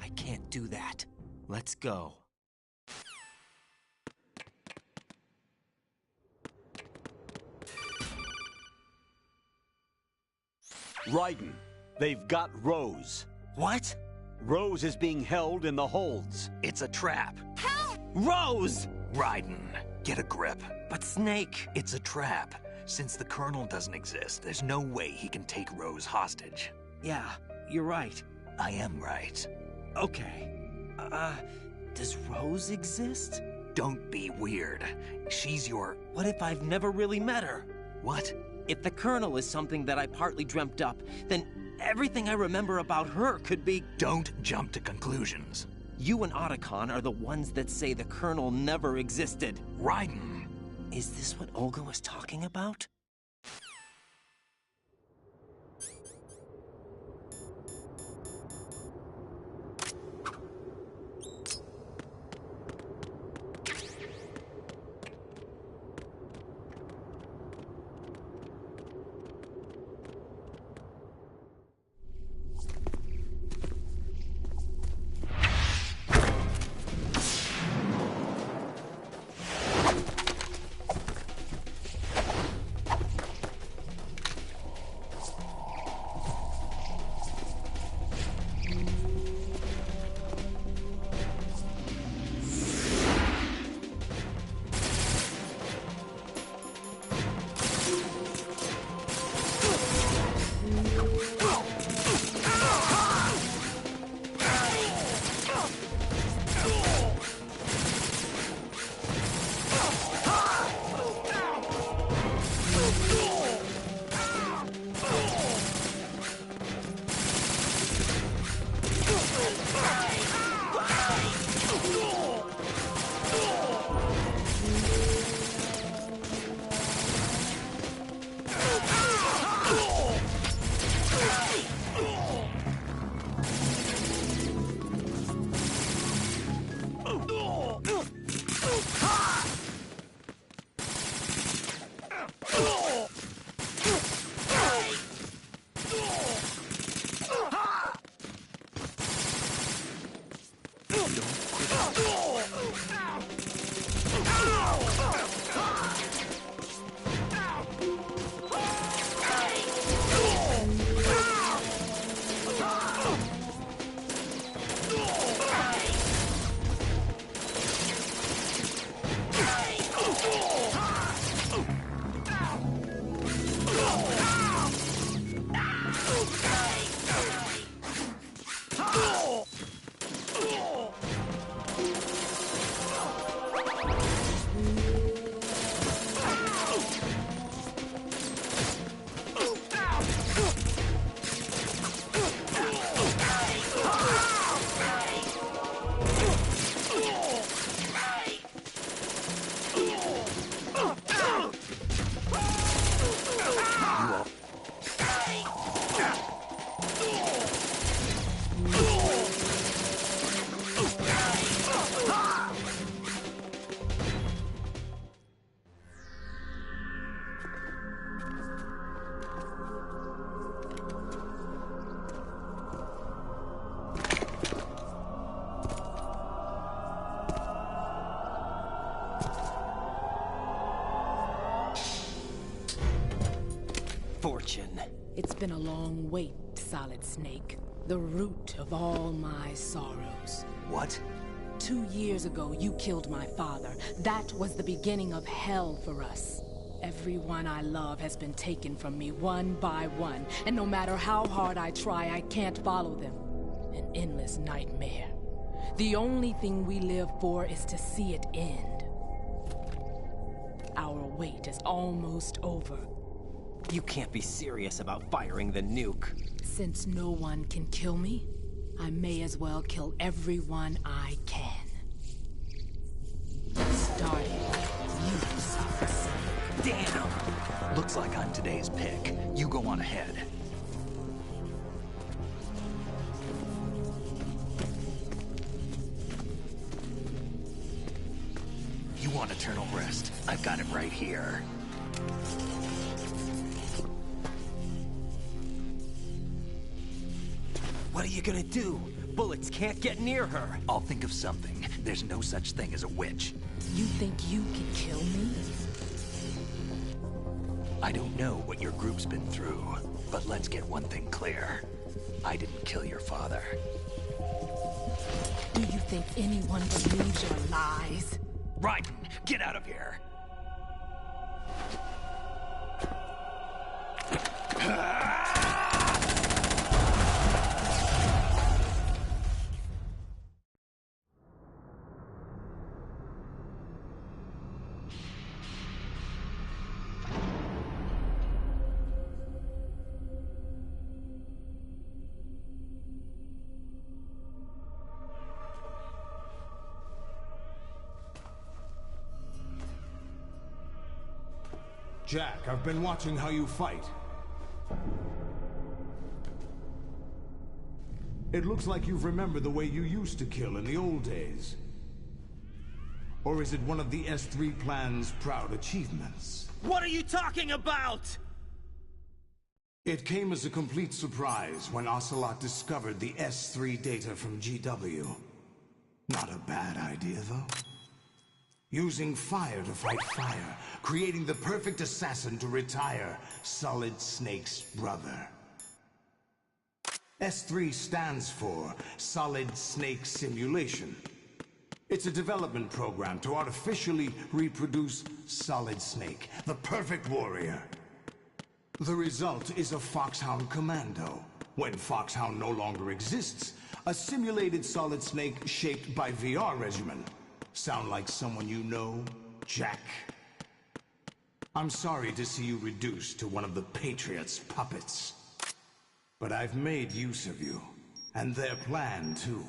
I can't do that. Let's go. Raiden, they've got Rose. What? Rose is being held in the holds. It's a trap. Help! Rose! Raiden, get a grip. But Snake... It's a trap. Since the Colonel doesn't exist, there's no way he can take Rose hostage. Yeah, you're right. I am right. Okay. Does Rose exist? Don't be weird. She's your... What if I've never really met her? What? If the Colonel is something that I partly dreamt up, then everything I remember about her could be... Don't jump to conclusions. You and Otacon are the ones that say the Colonel never existed. Raiden! Is this what Olga was talking about? long wait, Solid Snake. The root of all my sorrows. What? 2 years ago, you killed my father. That was the beginning of hell for us. Everyone I love has been taken from me one by one, and no matter how hard I try, I can't follow them. An endless nightmare. The only thing we live for is to see it end. Our wait is almost over. You can't be serious about firing the nuke. Since no one can kill me, I may as well kill everyone I can. Starting with you, Solid Snake. Damn! Looks like I'm today's pick. You go on ahead. You want eternal rest? I've got it right here. What are you gonna do? Bullets can't get near her. I'll think of something. There's no such thing as a witch. You think you can kill me? I don't know what your group's been through, but let's get one thing clear. I didn't kill your father. Do you think anyone believes your lies? Raiden, get out of here! Jack, I've been watching how you fight. It looks like you've remembered the way you used to kill in the old days. Or is it one of the S3 plan's proud achievements? What are you talking about? It came as a complete surprise when Ocelot discovered the S3 data from GW. Not a bad idea, though. Using fire to fight fire, creating the perfect assassin to retire Solid Snake's brother. S3 stands for Solid Snake Simulation. It's a development program to artificially reproduce Solid Snake, the perfect warrior. The result is a Foxhound Commando. When Foxhound no longer exists, a simulated Solid Snake shaped by VR regimen. Sound like someone you know, Jack? I'm sorry to see you reduced to one of the Patriots' puppets. But I've made use of you, and their plan too.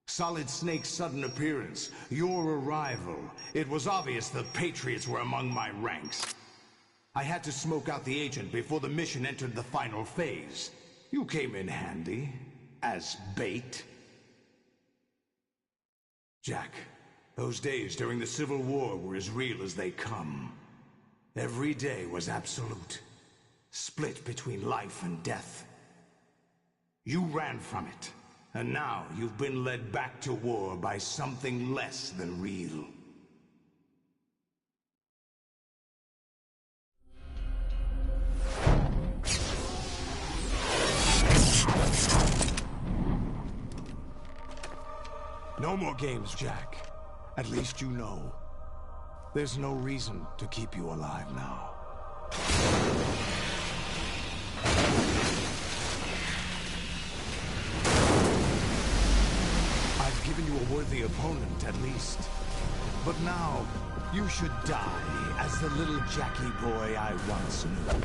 Solid Snake's sudden appearance, your arrival, it was obvious the Patriots were among my ranks. I had to smoke out the agent before the mission entered the final phase. You came in handy, as bait. Jack, those days during the Civil War were as real as they come. Every day was absolute, split between life and death. You ran from it, and now you've been led back to war by something less than real. No more games, Jack. At least you know. There's no reason to keep you alive now. I've given you a worthy opponent, at least. But now, you should die as the little Jackie boy I once knew.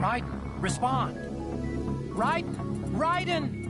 Raiden, respond. Raiden! Raiden!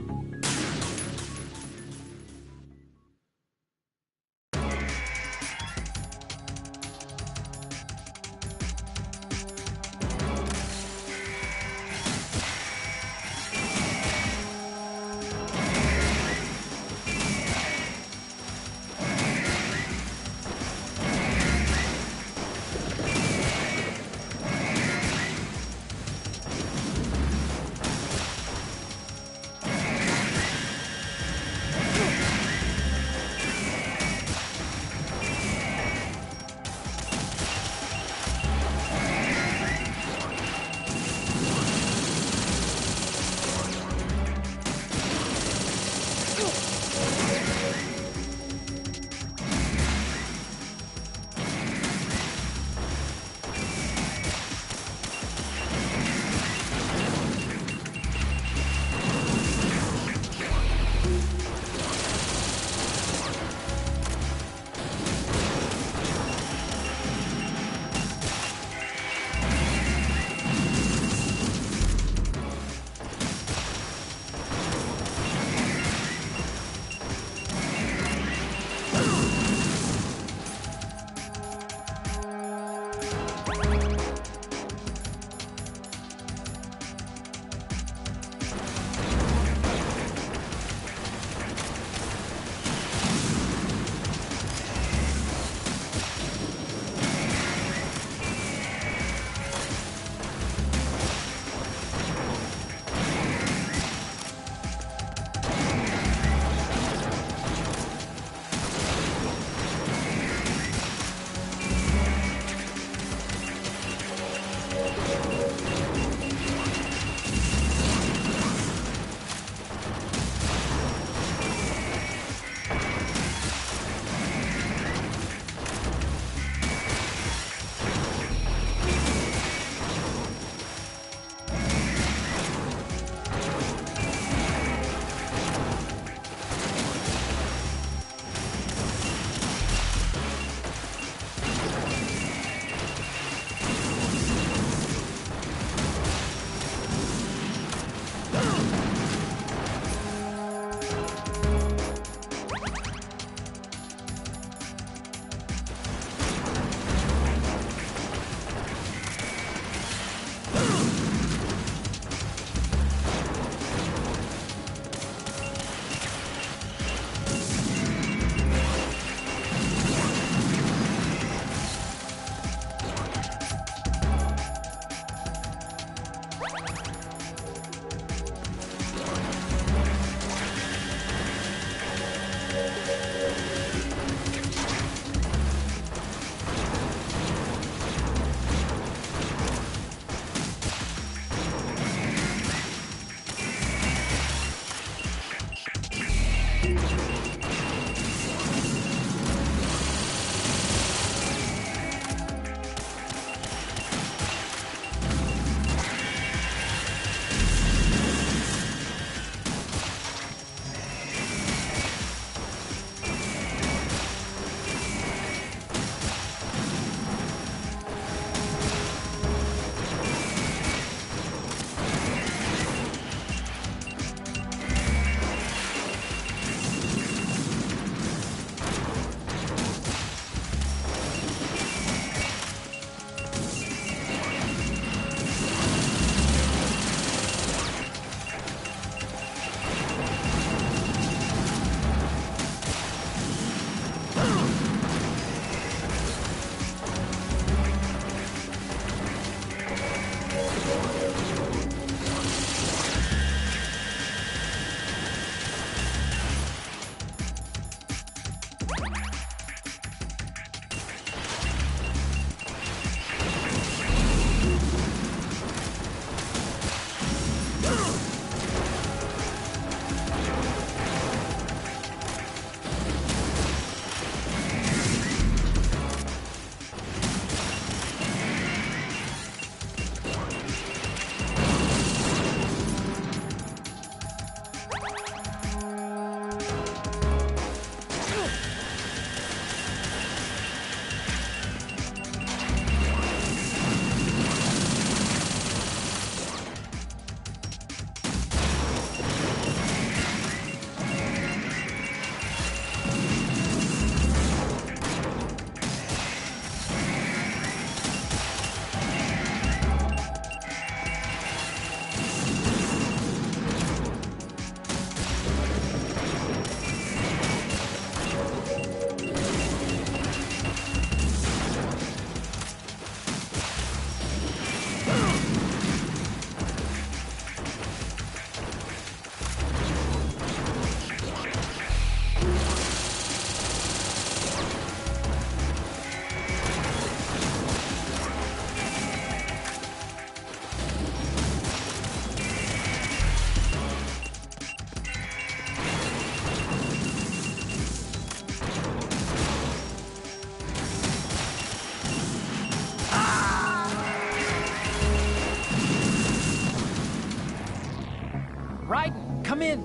Raiden, come in.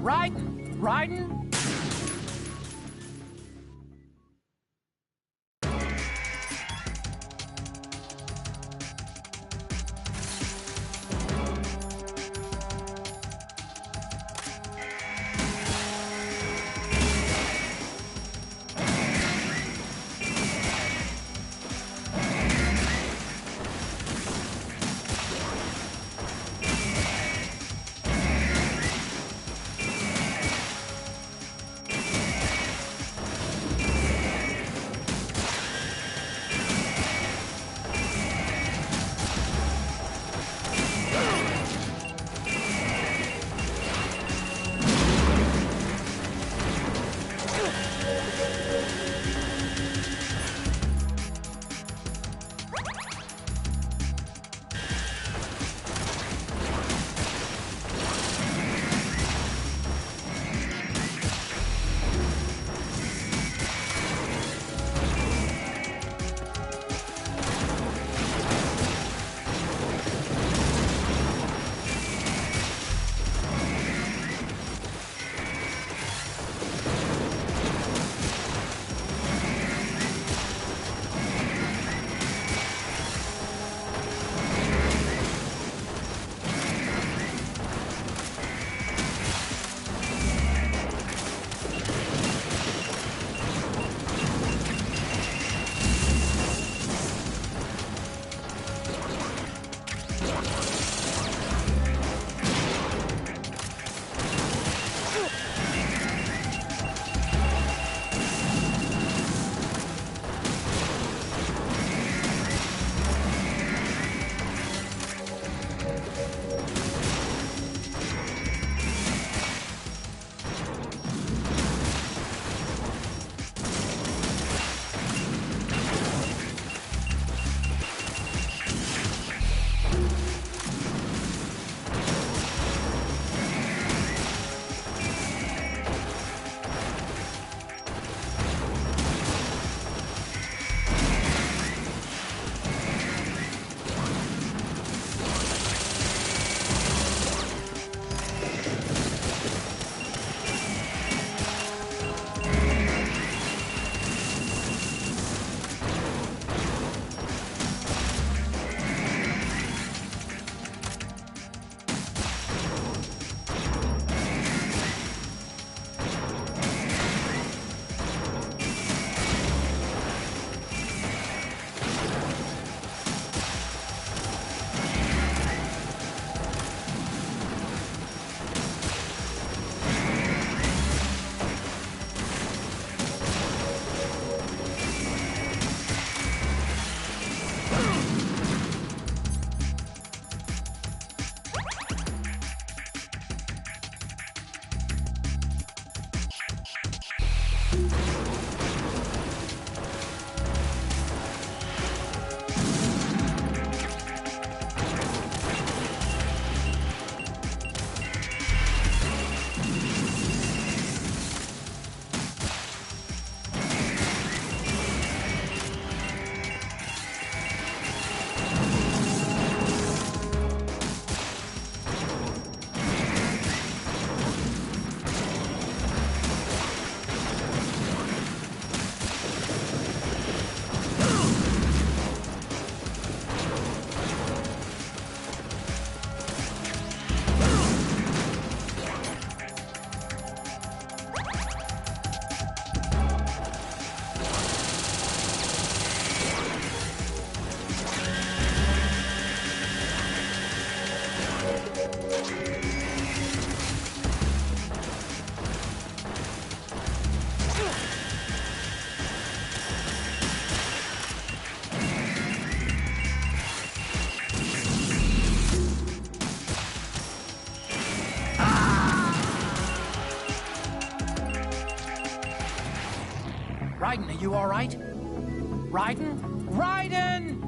Raiden, Raiden. Raiden, are you all right? Raiden? Raiden!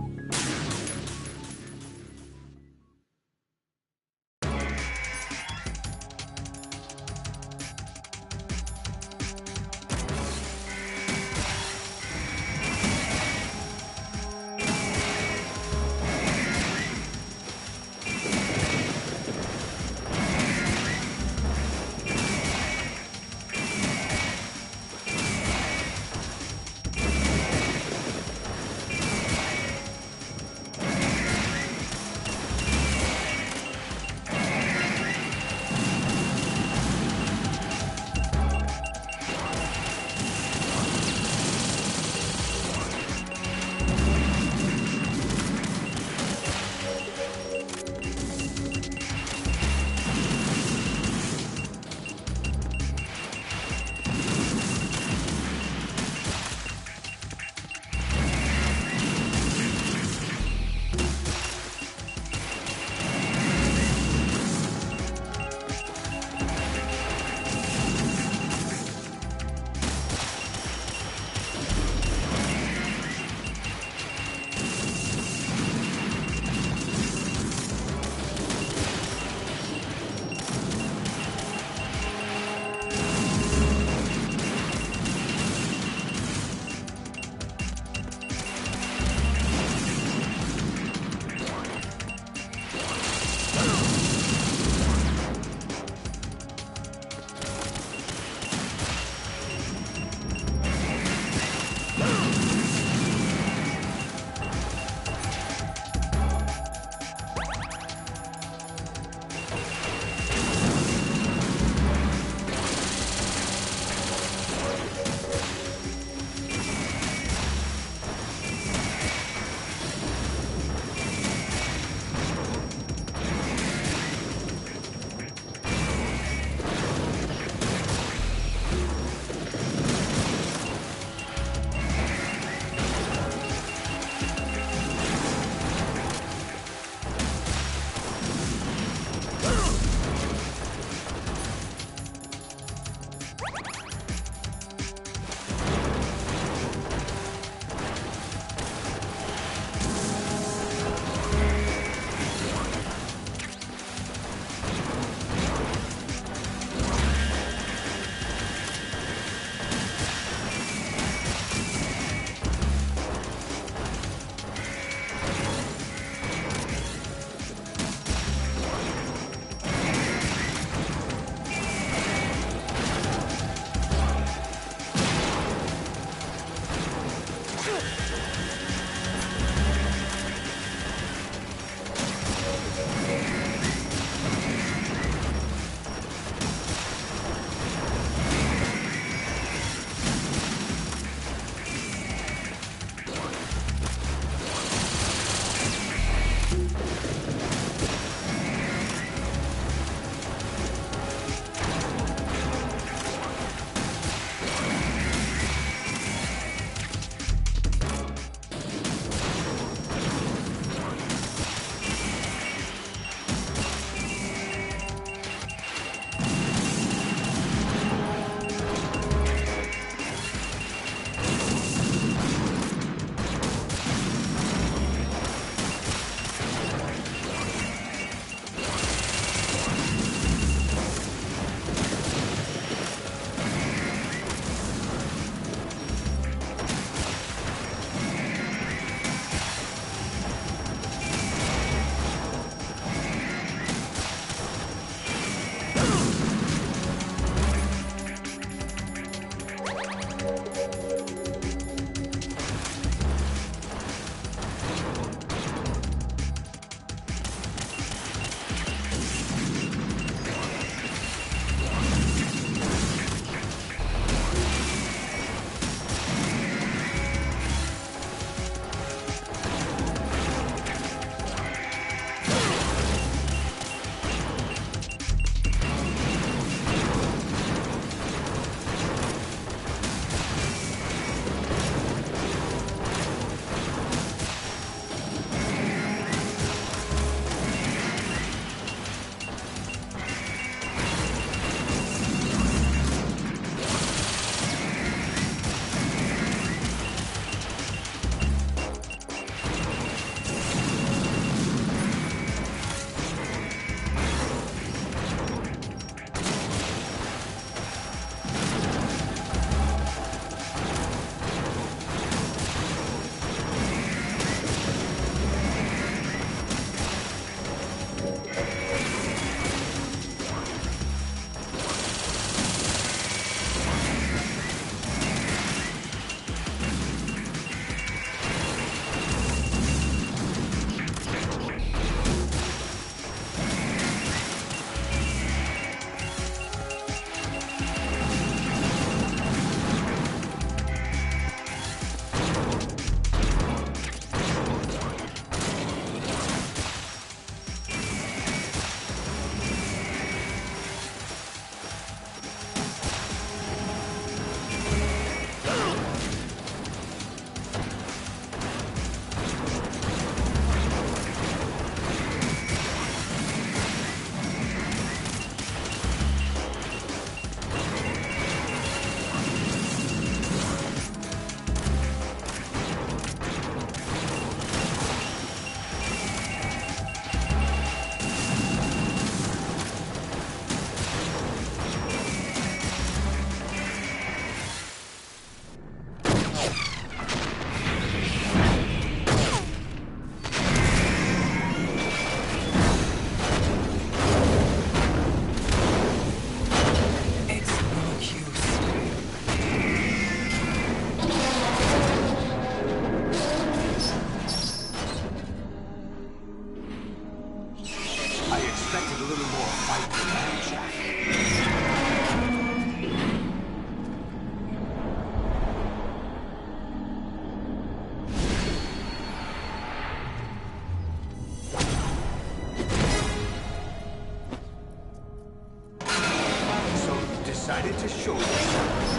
decided to show yourself.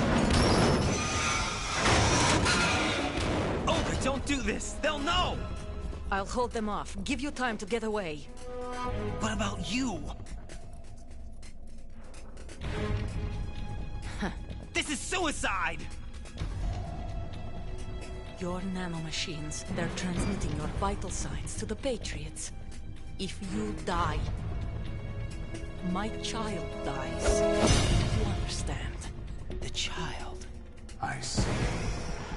Olga, don't do this! They'll know! I'll hold them off. Give you time to get away. What about you? This is suicide! Your nanomachines, they're transmitting your vital signs to the Patriots. If you die, my child dies. You understand? The child. I see.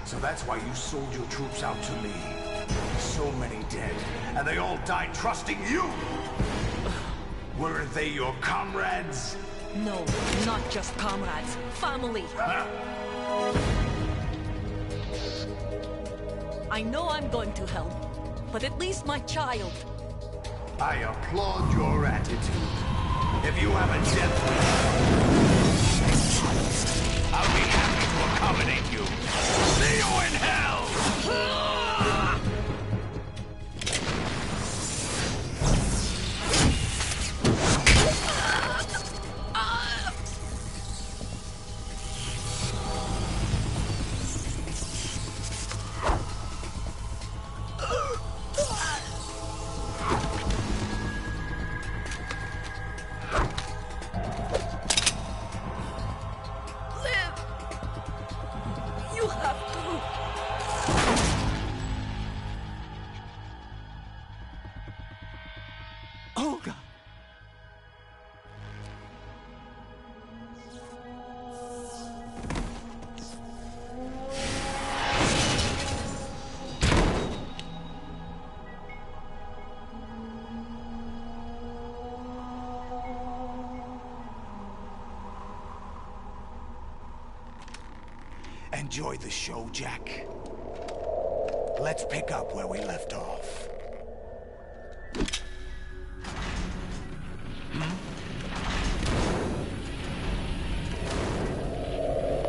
So that's why you sold your troops out to me. So many dead, and they all died trusting you! Weren't they your comrades? No, not just comrades. Family. Huh? I know I'm going to hell, but at least my child. I applaud your attitude. If you have a death wish, I'll be happy to accommodate you. See you in hell! Olga! Enjoy the show, Jack. Let's pick up where we left off.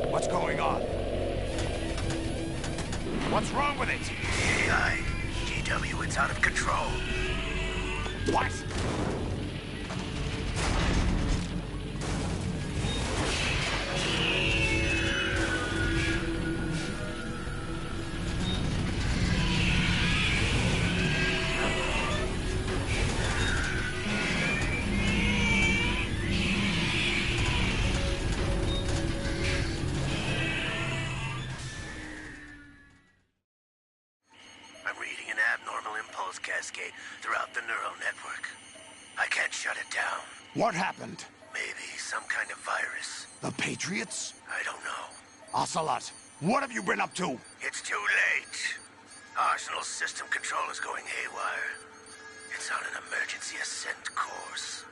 What's going on? What's wrong with it? AI. GW, it's out of control. What? Cascade throughout the neural network. I can't shut it down. What happened? Maybe some kind of virus. The Patriots? I don't know. Ocelot, what have you been up to? It's too late. Arsenal's system control is going haywire. It's on an emergency ascent course.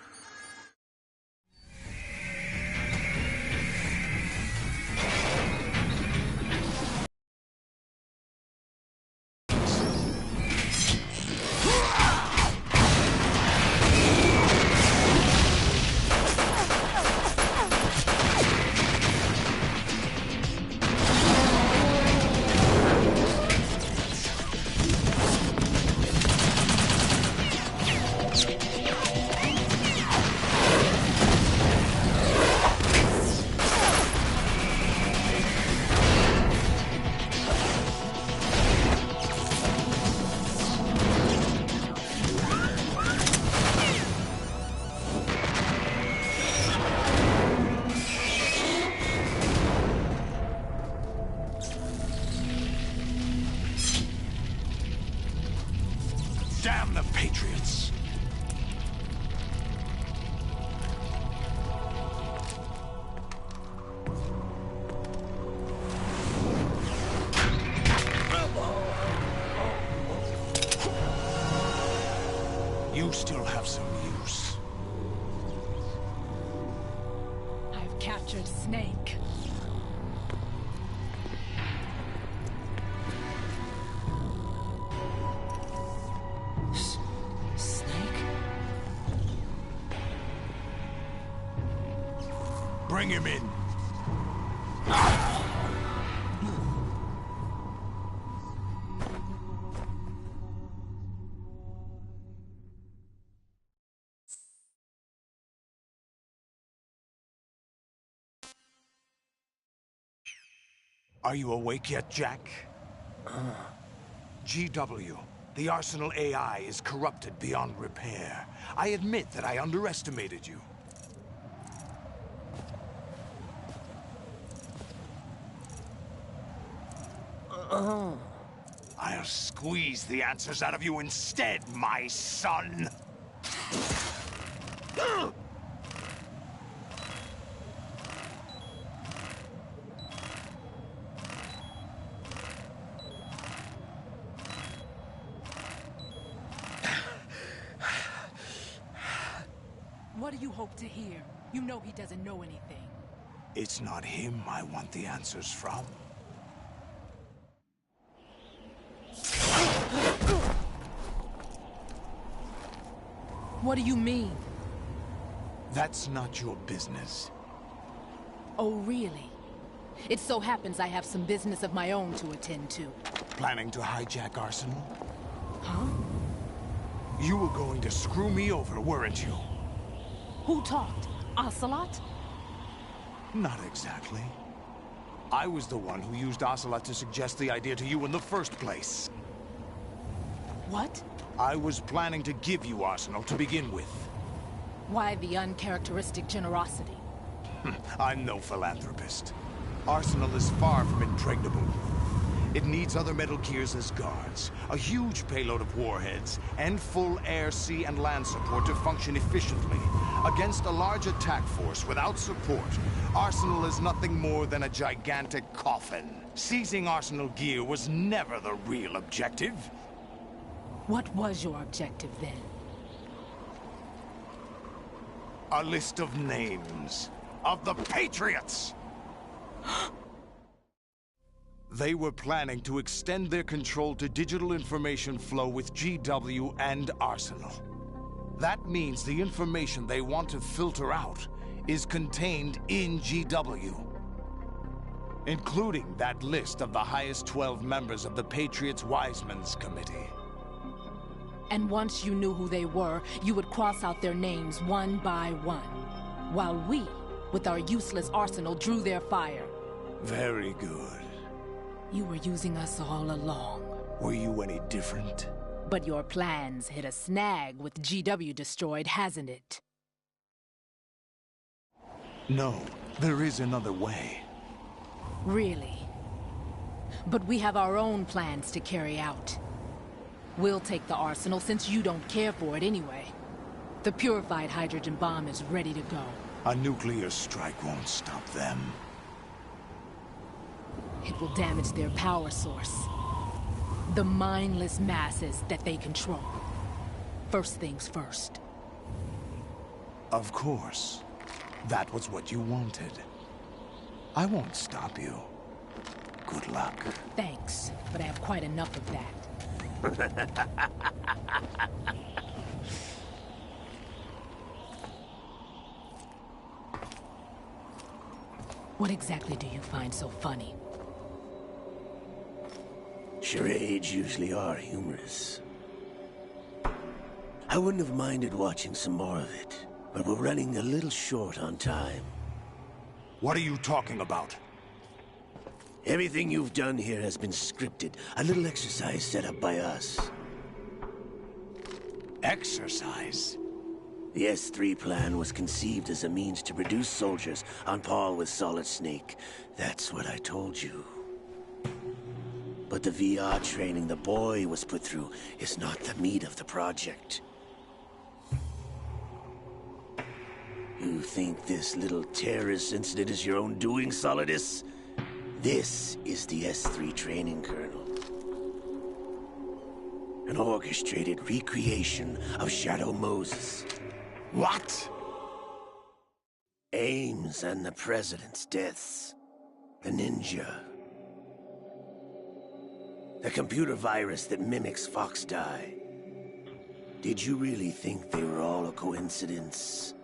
Damn the Patriots! You still have some use. I've captured Snake. Bring him in. Are you awake yet, Jack? GW, the Arsenal AI is corrupted beyond repair. I admit that I underestimated you. I'll squeeze the answers out of you instead, my son! What do you hope to hear? You know he doesn't know anything. It's not him I want the answers from. What do you mean? That's not your business. Oh, really? It so happens I have some business of my own to attend to. Planning to hijack Arsenal? Huh? You were going to screw me over, weren't you? Who talked? Ocelot? Not exactly. I was the one who used Ocelot to suggest the idea to you in the first place. What? I was planning to give you Arsenal to begin with. Why the uncharacteristic generosity? I'm no philanthropist. Arsenal is far from impregnable. It needs other Metal Gears as guards, a huge payload of warheads, and full air, sea, and land support to function efficiently. Against a large attack force without support, Arsenal is nothing more than a gigantic coffin. Seizing Arsenal gear was never the real objective. What was your objective then? A list of names of the Patriots! They were planning to extend their control to digital information flow with GW and Arsenal. That means the information they want to filter out is contained in GW, including that list of the highest 12 members of the Patriots' Wiseman's Committee. And once you knew who they were, you would cross out their names one by one, while we, with our useless arsenal, drew their fire. Very good. You were using us all along. Were you any different? But your plans hit a snag with GW destroyed, hasn't it? No, there is another way. Really? But we have our own plans to carry out. We'll take the arsenal since you don't care for it anyway. The purified hydrogen bomb is ready to go. A nuclear strike won't stop them. It will damage their power source. The mindless masses that they control. First things first. Of course. That was what you wanted. I won't stop you. Good luck. Thanks, but I have quite enough of that. What exactly do you find so funny? Charades usually are humorous. I wouldn't have minded watching some more of it, but we're running a little short on time. What are you talking about? Everything you've done here has been scripted. A little exercise set up by us. Exercise? The S3 plan was conceived as a means to produce soldiers on par with Solid Snake. That's what I told you. But the VR training the boy was put through is not the meat of the project. You think this little terrorist incident is your own doing, Solidus? This is the S3 training kernel. An orchestrated recreation of Shadow Moses. What? Ames and the President's deaths. The ninja. The computer virus that mimics Foxdie. Did you really think they were all a coincidence?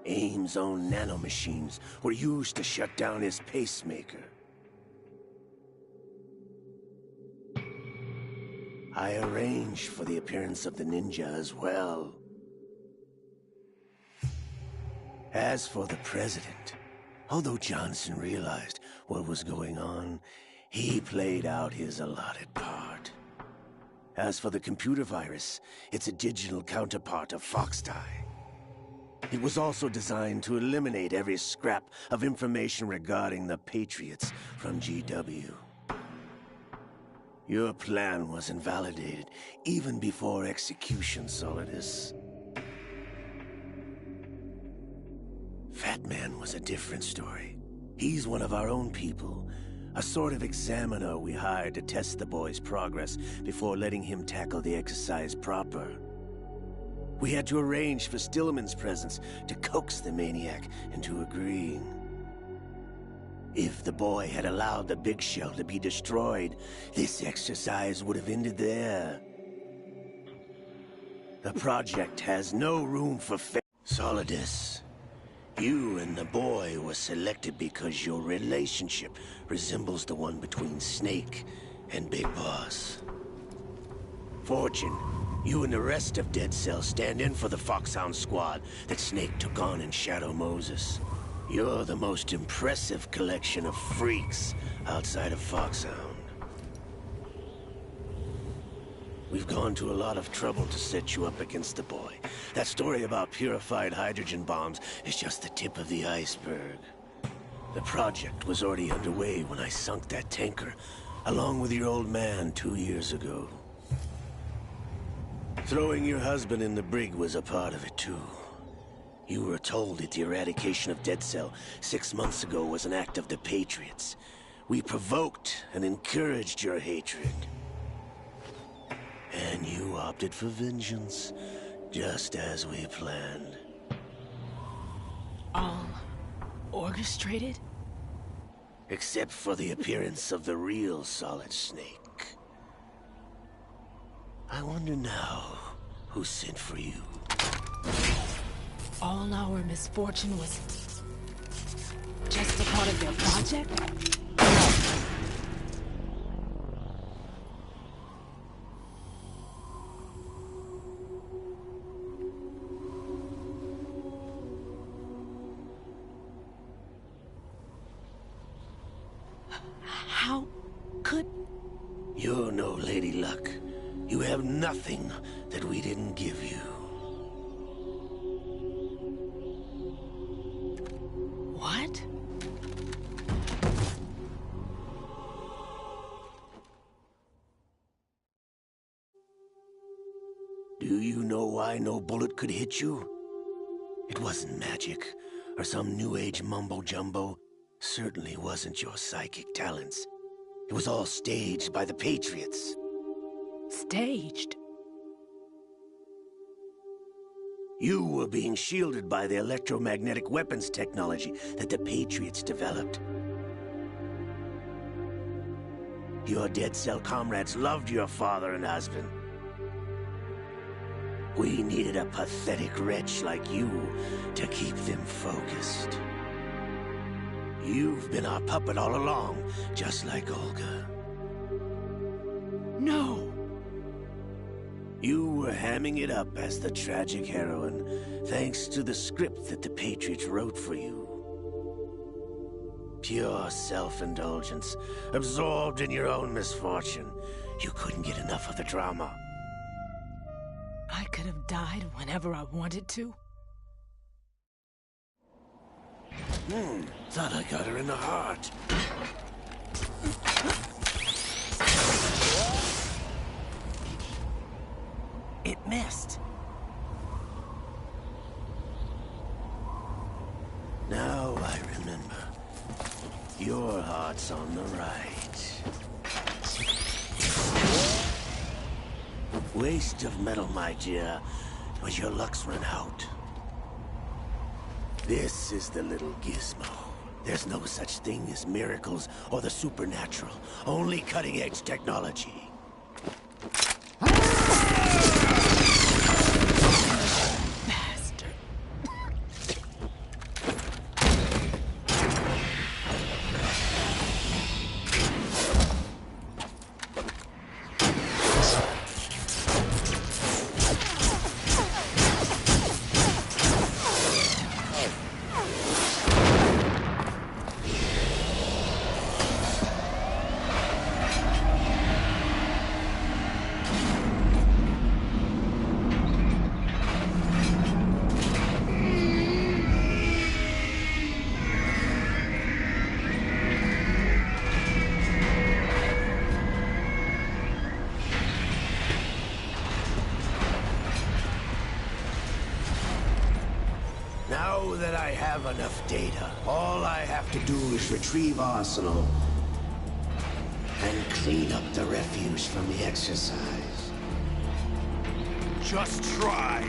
Ames' own nanomachines were used to shut down his pacemaker. I arranged for the appearance of the ninja as well. As for the President, Although Johnson realized what was going on, he played out his allotted part. As for the computer virus, it's a digital counterpart of Foxdie. It was also designed to eliminate every scrap of information regarding the Patriots from GW. Your plan was invalidated even before execution, Solidus. Fat Man was a different story. He's one of our own people, a sort of examiner we hired to test the boy's progress before letting him tackle the exercise proper. We had to arrange for Stillman's presence to coax the maniac into agreeing. If the boy had allowed the big shell to be destroyed, this exercise would have ended there. The project has no room for Solidus, you and the boy were selected because your relationship resembles the one between Snake and Big Boss. Fortune, you and the rest of Dead Cell stand in for the Foxhound squad that Snake took on in Shadow Moses. You're the most impressive collection of freaks outside of Foxhound. We've gone to a lot of trouble to set you up against the boy. That story about purified hydrogen bombs is just the tip of the iceberg. The project was already underway when I sunk that tanker, along with your old man 2 years ago. Throwing your husband in the brig was a part of it too. You were told that the eradication of Dead Cell 6 months ago was an act of the Patriots. We provoked and encouraged your hatred. And you opted for vengeance, just as we planned. All orchestrated? Except for the appearance of the real Solid Snake. I wonder now who sent for you. All our misfortune was just a part of their project? How could... You're no Lady Luck. You have nothing that we didn't give you. What? Do you know why no bullet could hit you? It wasn't magic, or some new age mumbo-jumbo. Certainly wasn't your psychic talents. It was all staged by the Patriots. Staged? You were being shielded by the electromagnetic weapons technology that the Patriots developed. Your Dead Cell comrades loved your father and husband. We needed a pathetic wretch like you to keep them focused. You've been our puppet all along, just like Olga. No! You were hamming it up as the tragic heroine, thanks to the script that the Patriots wrote for you. Pure self-indulgence, absorbed in your own misfortune. You couldn't get enough of the drama. I could have died whenever I wanted to. Thought I got her in the heart. It missed. Now I remember. Your heart's on the right. Waste of metal, my dear, but your luck's run out. This is the little gizmo. There's no such thing as miracles or the supernatural. Only cutting-edge technology. know that I have enough data. All I have to do is retrieve Arsenal and clean up the refuse from the exercise. Just try.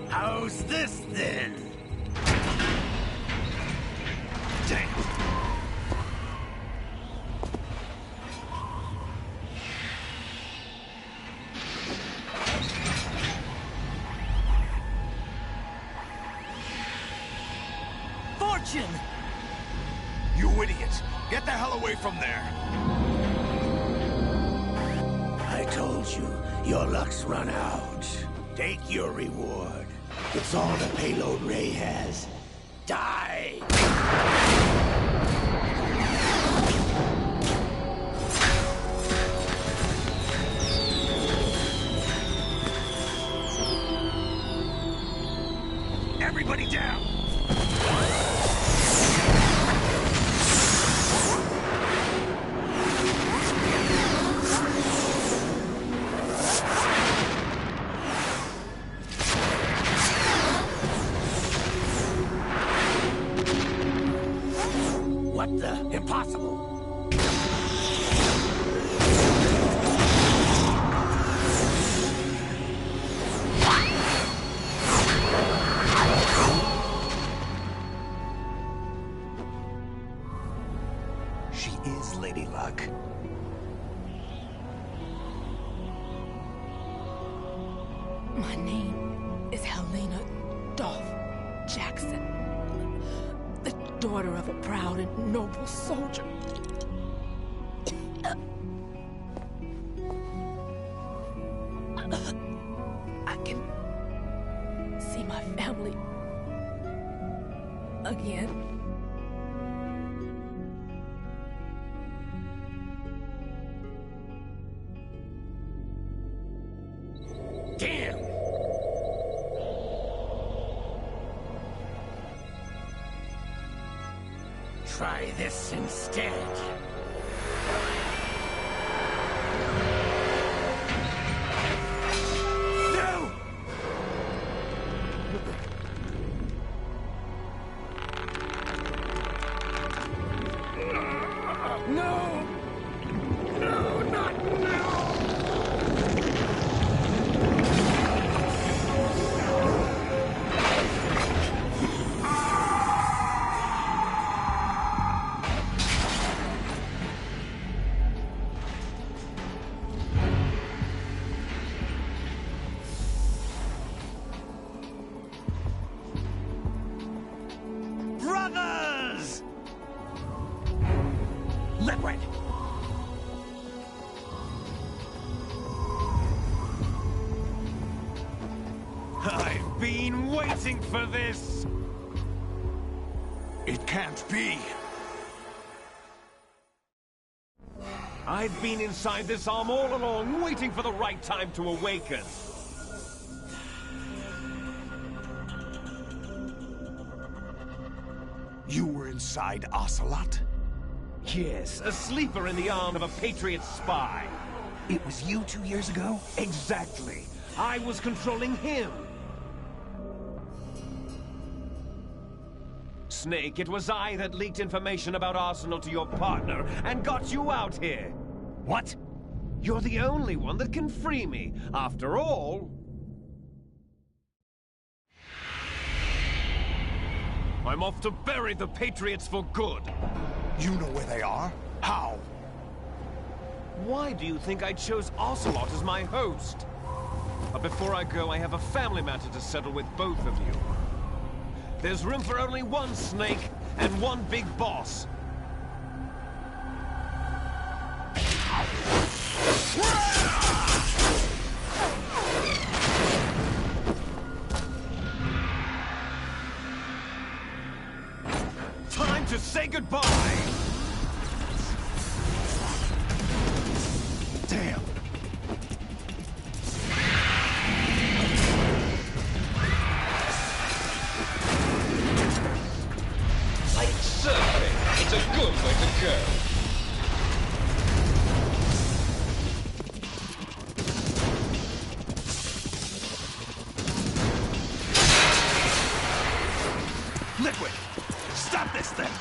How's this then? Damn. Fortune! You idiot! Get the hell away from there! I told you, your luck's run out. Take your reward. It's all the payload Ray has. Die! Everybody down! What the? Impossible! She is Lady Luck. My name is Helena Dolph Jackson, the daughter of a proud and noble soldier. I can see my family again. Damn! Try this instead. No! No! No, not now! Brothers! Liquid! I've been waiting for this! It can't be. I've been inside this arm all along, waiting for the right time to awaken. You were inside Ocelot? Yes, a sleeper in the arm of a Patriot spy. It was you 2 years ago? Exactly. I was controlling him. Snake, it was I that leaked information about Arsenal to your partner and got you out here. What? You're the only one that can free me. After all... I'm off to bury the Patriots for good. You know where they are? How? Why do you think I chose Ocelot as my host? But before I go, I have a family matter to settle with both of you. There's room for only one Snake and one big boss. Time to say goodbye! That's a good way to go. Liquid! Stop this thing!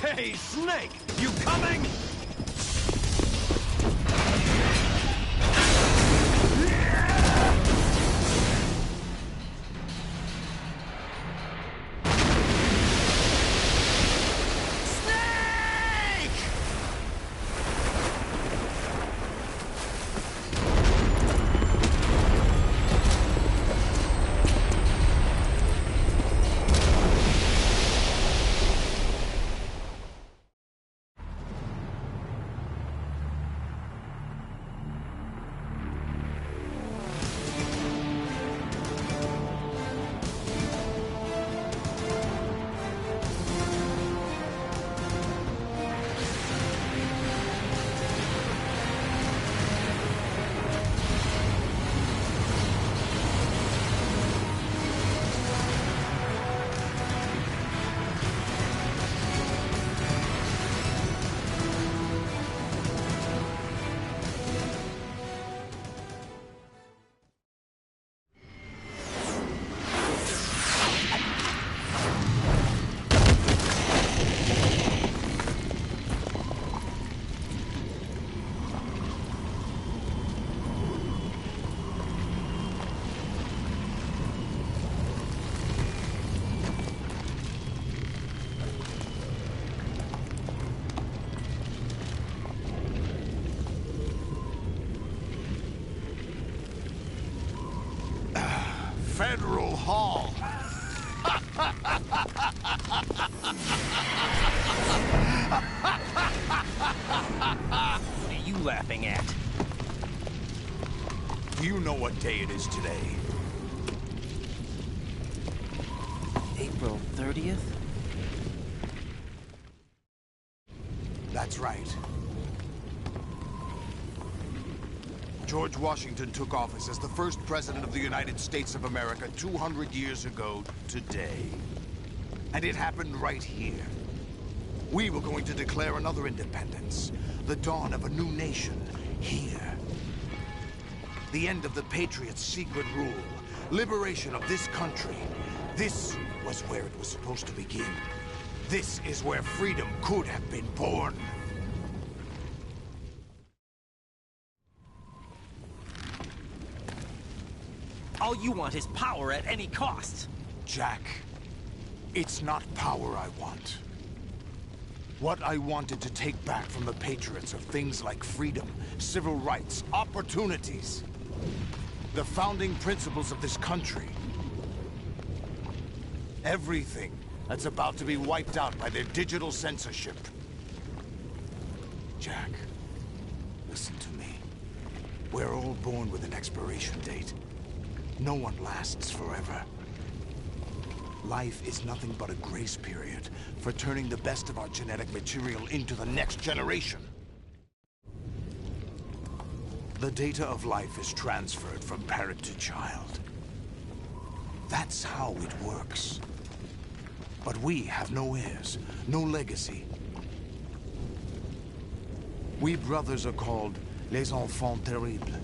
Hey, Snake! You coming? Federal Hall. What are you laughing at? Do you know what day it is today? April 30th? That's right. George Washington took office as the first president of the United States of America 200 years ago today. And it happened right here. We were going to declare another independence, the dawn of a new nation, here. The end of the Patriots' secret rule, liberation of this country. This was where it was supposed to begin. This is where freedom could have been born. All you want is power at any cost. Jack, it's not power I want. What I wanted to take back from the Patriots are things like freedom, civil rights, opportunities. The founding principles of this country. Everything that's about to be wiped out by their digital censorship. Jack, listen to me. We're all born with an expiration date. No one lasts forever. Life is nothing but a grace period for turning the best of our genetic material into the next generation. The data of life is transferred from parent to child. That's how it works. But we have no heirs, no legacy. We brothers are called les enfants terribles.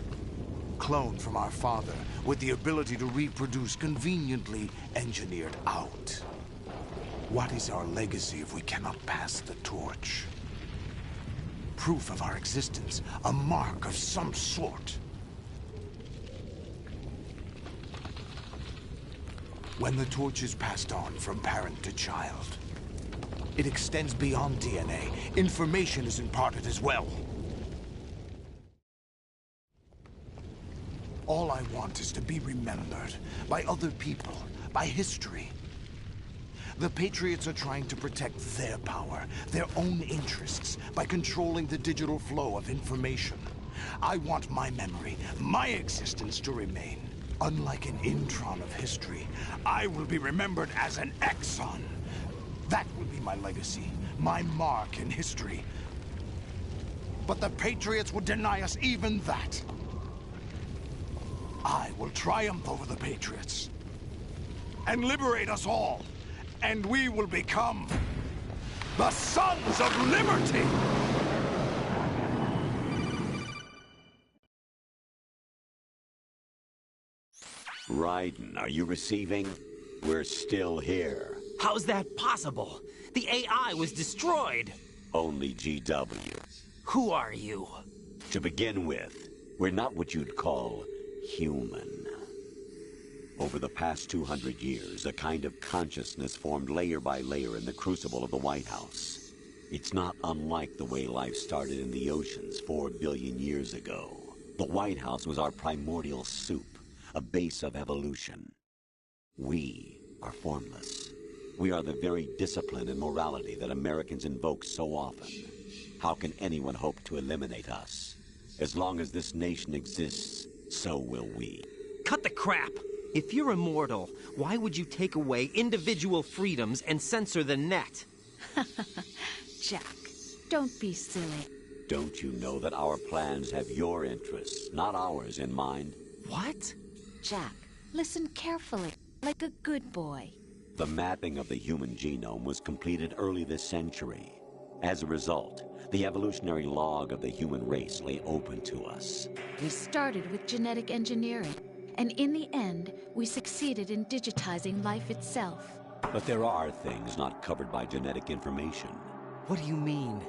Cloned from our father, with the ability to reproduce conveniently engineered out. What is our legacy if we cannot pass the torch? Proof of our existence, a mark of some sort. When the torch is passed on from parent to child, it extends beyond DNA. Information is imparted as well. All I want is to be remembered by other people, by history. The Patriots are trying to protect their power, their own interests, by controlling the digital flow of information. I want my memory, my existence to remain. Unlike an intron of history, I will be remembered as an exon. That will be my legacy, my mark in history. But the Patriots would deny us even that. I will triumph over the Patriots and liberate us all and we will become the Sons of Liberty! Raiden, are you receiving? We're still here. How's that possible? The AI was destroyed. Only GW. Who are you? To begin with, we're not what you'd call human. Over the past 200 years, a kind of consciousness formed layer by layer in the crucible of the White House. It's not unlike the way life started in the oceans 4 billion years ago. The White House was our primordial soup, a base of evolution. We are formless. We are the very discipline and morality that Americans invoke so often. How can anyone hope to eliminate us? As long as this nation exists, so will we. Cut the crap! If you're immortal, why would you take away individual freedoms and censor the net? Jack, don't be silly. Don't you know that our plans have your interests, not ours, in mind? What? Jack, listen carefully, like a good boy. The mapping of the human genome was completed early this century. As a result, the evolutionary log of the human race lay open to us. We started with genetic engineering, and in the end, we succeeded in digitizing life itself. But there are things not covered by genetic information. What do you mean?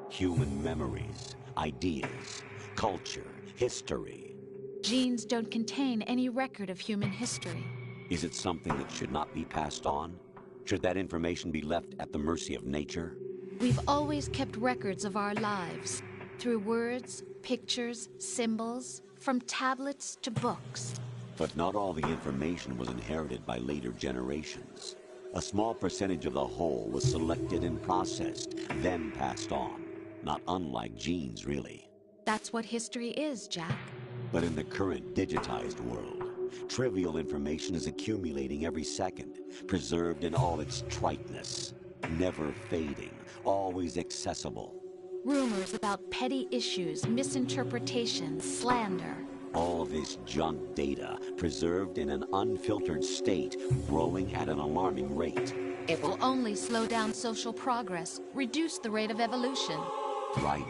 Human memories, ideas, culture, history. Genes don't contain any record of human history. Is it something that should not be passed on? Should that information be left at the mercy of nature? We've always kept records of our lives, through words, pictures, symbols, from tablets to books. But not all the information was inherited by later generations. A small percentage of the whole was selected and processed, then passed on. Not unlike genes, really. That's what history is, Jack. But in the current digitized world, trivial information is accumulating every second, preserved in all its triteness, never fading, always accessible. Rumors about petty issues, misinterpretations, slander. All this junk data, preserved in an unfiltered state, growing at an alarming rate. It will only slow down social progress, reduce the rate of evolution. Right.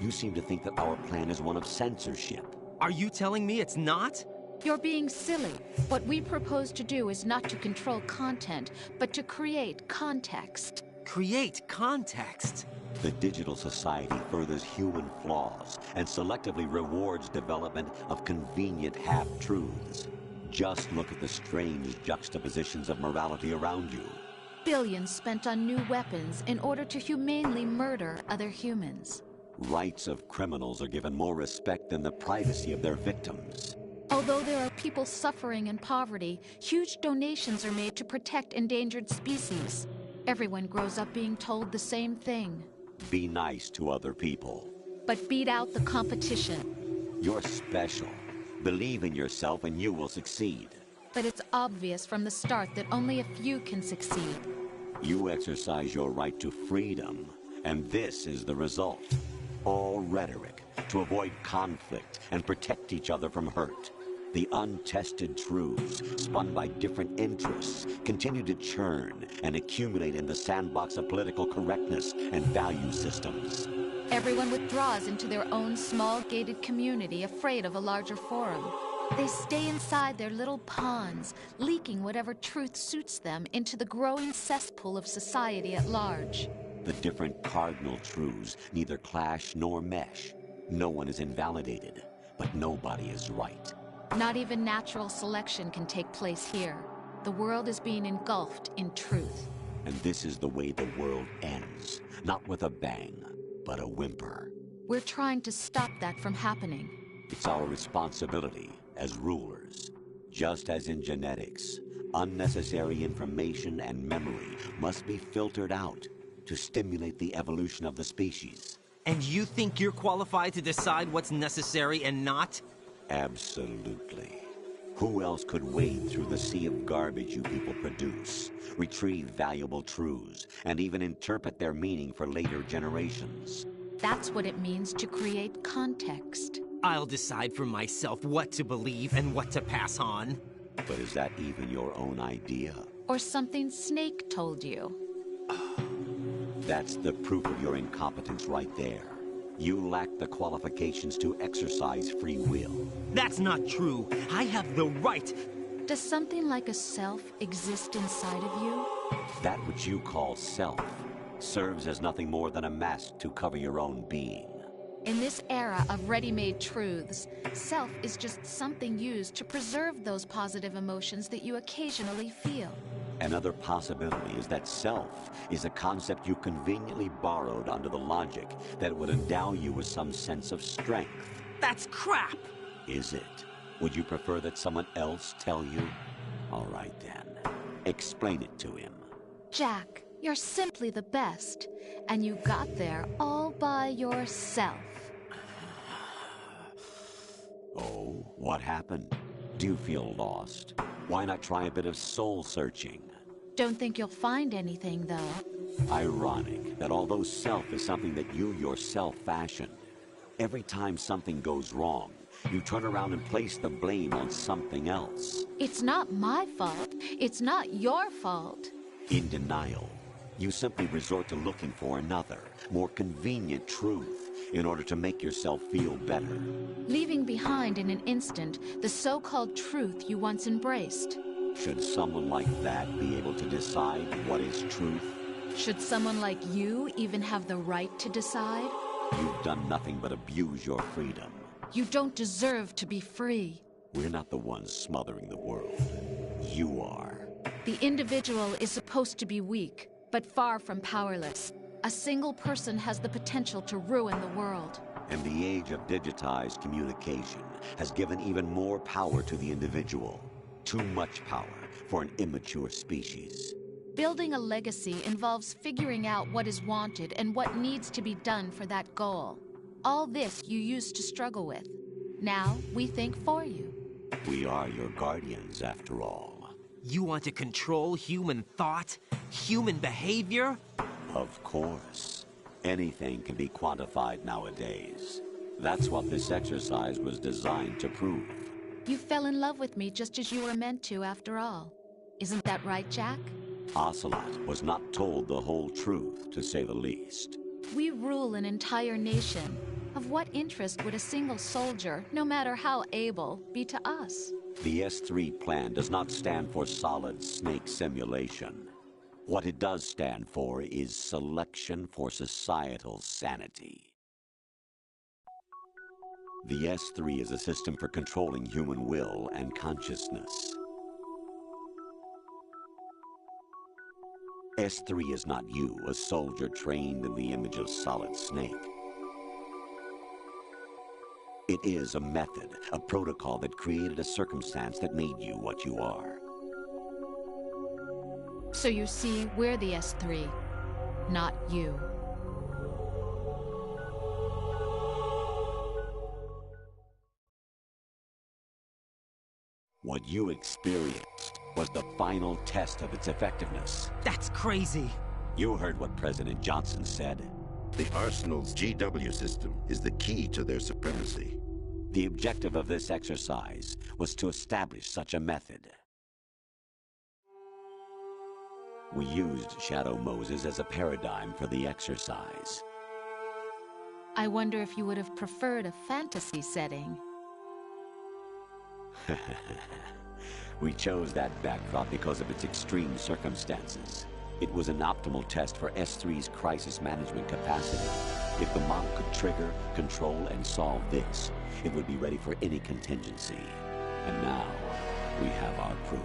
You seem to think that our plan is one of censorship. Are you telling me it's not? You're being silly. What we propose to do is not to control content, but to create context. Create context? The digital society furthers human flaws and selectively rewards development of convenient half-truths. Just look at the strange juxtapositions of morality around you. Billions spent on new weapons in order to humanely murder other humans. Rights of criminals are given more respect than the privacy of their victims. Although there are people suffering in poverty, huge donations are made to protect endangered species. Everyone grows up being told the same thing. Be nice to other people. But beat out the competition. You're special. Believe in yourself and you will succeed. But it's obvious from the start that only a few can succeed. You exercise your right to freedom, and this is the result. All rhetoric to avoid conflict and protect each other from hurt. The untested truths, spun by different interests, continue to churn and accumulate in the sandbox of political correctness and value systems. Everyone withdraws into their own small gated community, afraid of a larger forum. They stay inside their little ponds, leaking whatever truth suits them into the growing cesspool of society at large. The different cardinal truths neither clash nor mesh. No one is invalidated, but nobody is right. Not even natural selection can take place here. The world is being engulfed in truth. And this is the way the world ends. Not with a bang, but a whimper. We're trying to stop that from happening. It's our responsibility as rulers. Just as in genetics, unnecessary information and memory must be filtered out to stimulate the evolution of the species. And you think you're qualified to decide what's necessary and not? Absolutely. Who else could wade through the sea of garbage you people produce, retrieve valuable truths, and even interpret their meaning for later generations? That's what it means to create context. I'll decide for myself what to believe and what to pass on. But is that even your own idea? Or something Snake told you? That's the proof of your incompetence right there. You lack the qualifications to exercise free will. That's not true. I have the right. Does something like a self exist inside of you? That which you call self serves as nothing more than a mask to cover your own being. In this era of ready-made truths, self is just something used to preserve those positive emotions that you occasionally feel. Another possibility is that self is a concept you conveniently borrowed under the logic that it would endow you with some sense of strength. That's crap! Is it? Would you prefer that someone else tell you? All right then. Explain it to him. Jack, you're simply the best, and you got there all by yourself. Oh, what happened? Do you feel lost? Why not try a bit of soul searching? Don't think you'll find anything, though. Ironic that although self is something that you yourself fashioned, every time something goes wrong, you turn around and place the blame on something else. It's not my fault. It's not your fault. In denial, you simply resort to looking for another, more convenient truth in order to make yourself feel better. Leaving behind in an instant the so-called truth you once embraced. Should someone like that be able to decide what is truth? Should someone like you even have the right to decide? You've done nothing but abuse your freedom. You don't deserve to be free. We're not the ones smothering the world. You are. The individual is supposed to be weak, but far from powerless. A single person has the potential to ruin the world. And the age of digitized communication has given even more power to the individual. Too much power for an immature species. Building a legacy involves figuring out what is wanted and what needs to be done for that goal. All this you used to struggle with. Now we think for you. We are your guardians, after all. You want to control human thought? Human behavior? Of course. Anything can be quantified nowadays. That's what this exercise was designed to prove. You fell in love with me just as you were meant to, after all. Isn't that right, Jack? Ocelot was not told the whole truth, to say the least. We rule an entire nation. Of what interest would a single soldier, no matter how able, be to us? The S3 plan does not stand for solid snake simulation. What it does stand for is selection for societal sanity. The S3 is a system for controlling human will and consciousness. S3 is not you, a soldier trained in the image of Solid Snake. It is a method, a protocol that created a circumstance that made you what you are. So you see, we're the S3, not you. What you experienced was the final test of its effectiveness. That's crazy. You heard what President Johnson said. The Arsenal's GW system is the key to their supremacy. The objective of this exercise was to establish such a method. We used Shadow Moses as a paradigm for the exercise. I wonder if you would have preferred a fantasy setting. We chose that backdrop because of its extreme circumstances. It was an optimal test for S3's crisis management capacity. If the model could trigger, control, and solve this, it would be ready for any contingency. And now, we have our proof.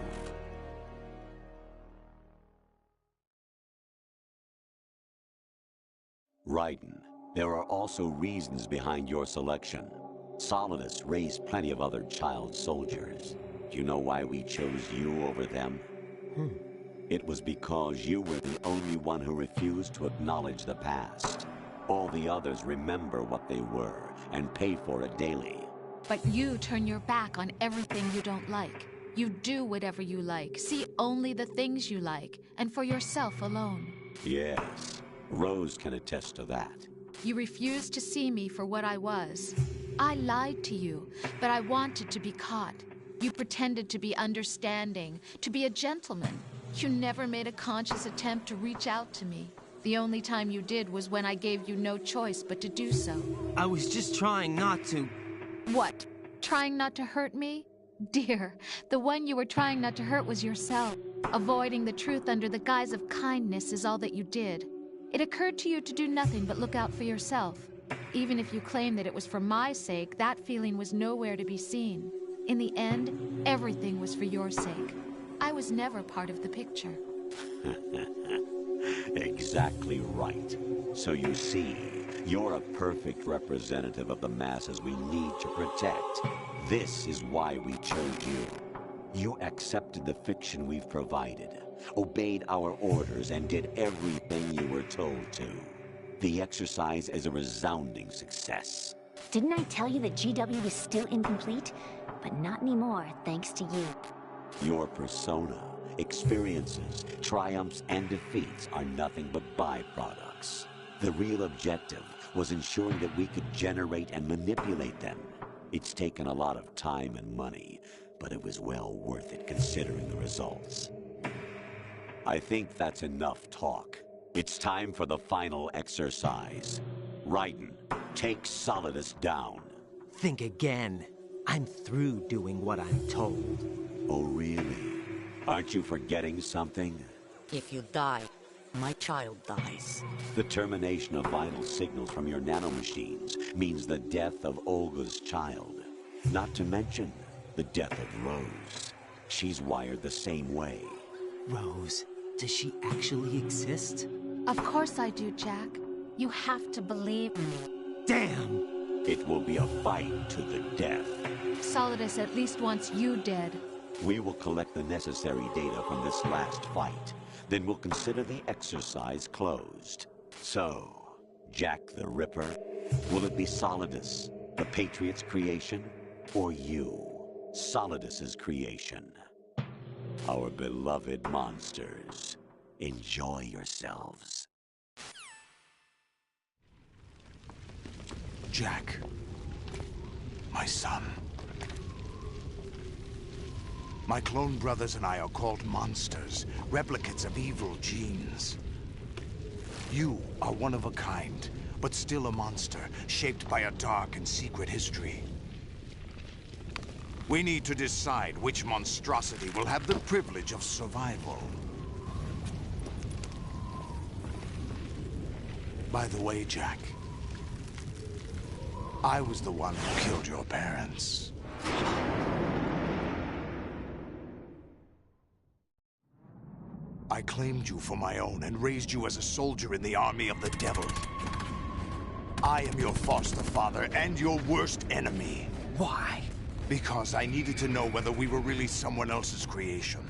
Raiden, there are also reasons behind your selection. Solidus raised plenty of other child soldiers. Do you know why we chose you over them? It was because you were the only one who refused to acknowledge the past. All the others remember what they were and pay for it daily. But you turn your back on everything you don't like. You do whatever you like, see only the things you like, and for yourself alone. Yes, Rose can attest to that. You refused to see me for what I was. I lied to you, but I wanted to be caught. You pretended to be understanding, to be a gentleman. You never made a conscious attempt to reach out to me. The only time you did was when I gave you no choice but to do so. I was just trying not to... What? Trying not to hurt me? Dear, the one you were trying not to hurt was yourself. Avoiding the truth under the guise of kindness is all that you did. It occurred to you to do nothing but look out for yourself. Even if you claim that it was for my sake, that feeling was nowhere to be seen. In the end, everything was for your sake. I was never part of the picture. Exactly right. So you see, you're a perfect representative of the masses we need to protect. This is why we chose you. You accepted the fiction we've provided, obeyed our orders, and did everything you were told to. The exercise is a resounding success. Didn't I tell you that GW is still incomplete? But not anymore, thanks to you. Your persona, experiences, triumphs, and defeats are nothing but byproducts. The real objective was ensuring that we could generate and manipulate them. It's taken a lot of time and money, but it was well worth it considering the results. I think that's enough talk. It's time for the final exercise. Raiden, take Solidus down. Think again. I'm through doing what I'm told. Oh, really? Aren't you forgetting something? If you die, my child dies. The termination of vital signals from your nanomachines means the death of Olga's child. Not to mention the death of Rose. She's wired the same way. Rose, does she actually exist? Of course I do, Jack. You have to believe me. Damn! It will be a fight to the death. Solidus at least wants you dead. We will collect the necessary data from this last fight. Then we'll consider the exercise closed. So, Jack the Ripper, will it be Solidus, the Patriot's creation, or you, Solidus's creation? Our beloved monsters, enjoy yourselves. Jack, my son. My clone brothers and I are called monsters, replicates of evil genes. You are one of a kind, but still a monster, shaped by a dark and secret history. We need to decide which monstrosity will have the privilege of survival. By the way, Jack, I was the one who killed your parents. I claimed you for my own and raised you as a soldier in the army of the devil. I am your foster father and your worst enemy. Why? Because I needed to know whether we were really someone else's creation.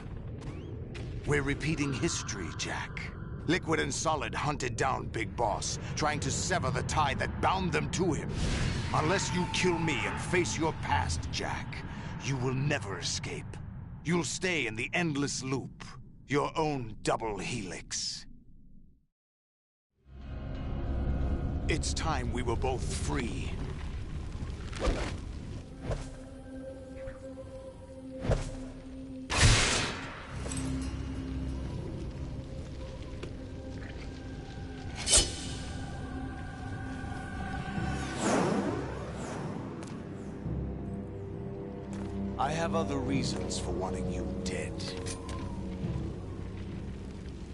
We're repeating history, Jack. Liquid and Solid hunted down Big Boss, trying to sever the tie that bound them to him. Unless you kill me and face your past, Jack, you will never escape. You'll stay in the endless loop. Your own double helix. It's time we were both free. I have other reasons for wanting you dead.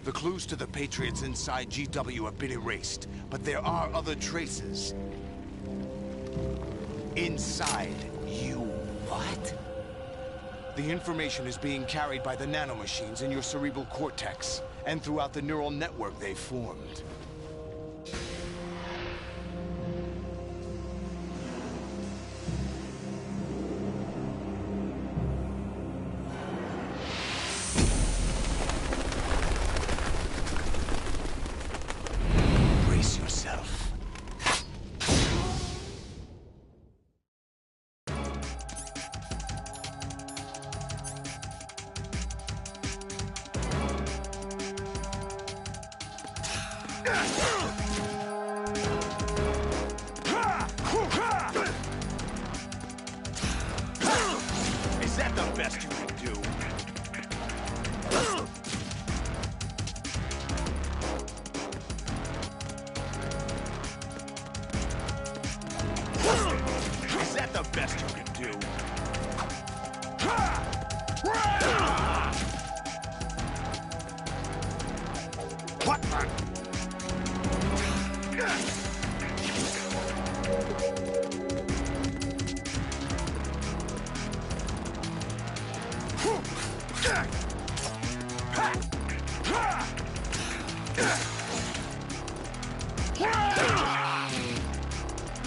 The clues to the Patriots inside GW have been erased, but there are other traces. Inside you. What? The information is being carried by the nanomachines in your cerebral cortex, and throughout the neural network they've formed. Is that the best you can do? best you can do. What the?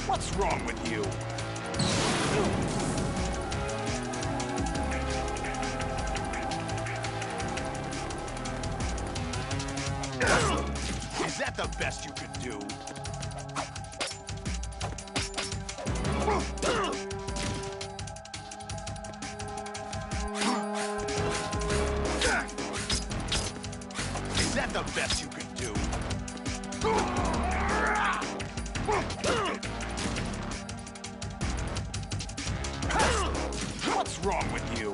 What's wrong with you? Is that the best you could do? Is that the best you could do? What's wrong with you?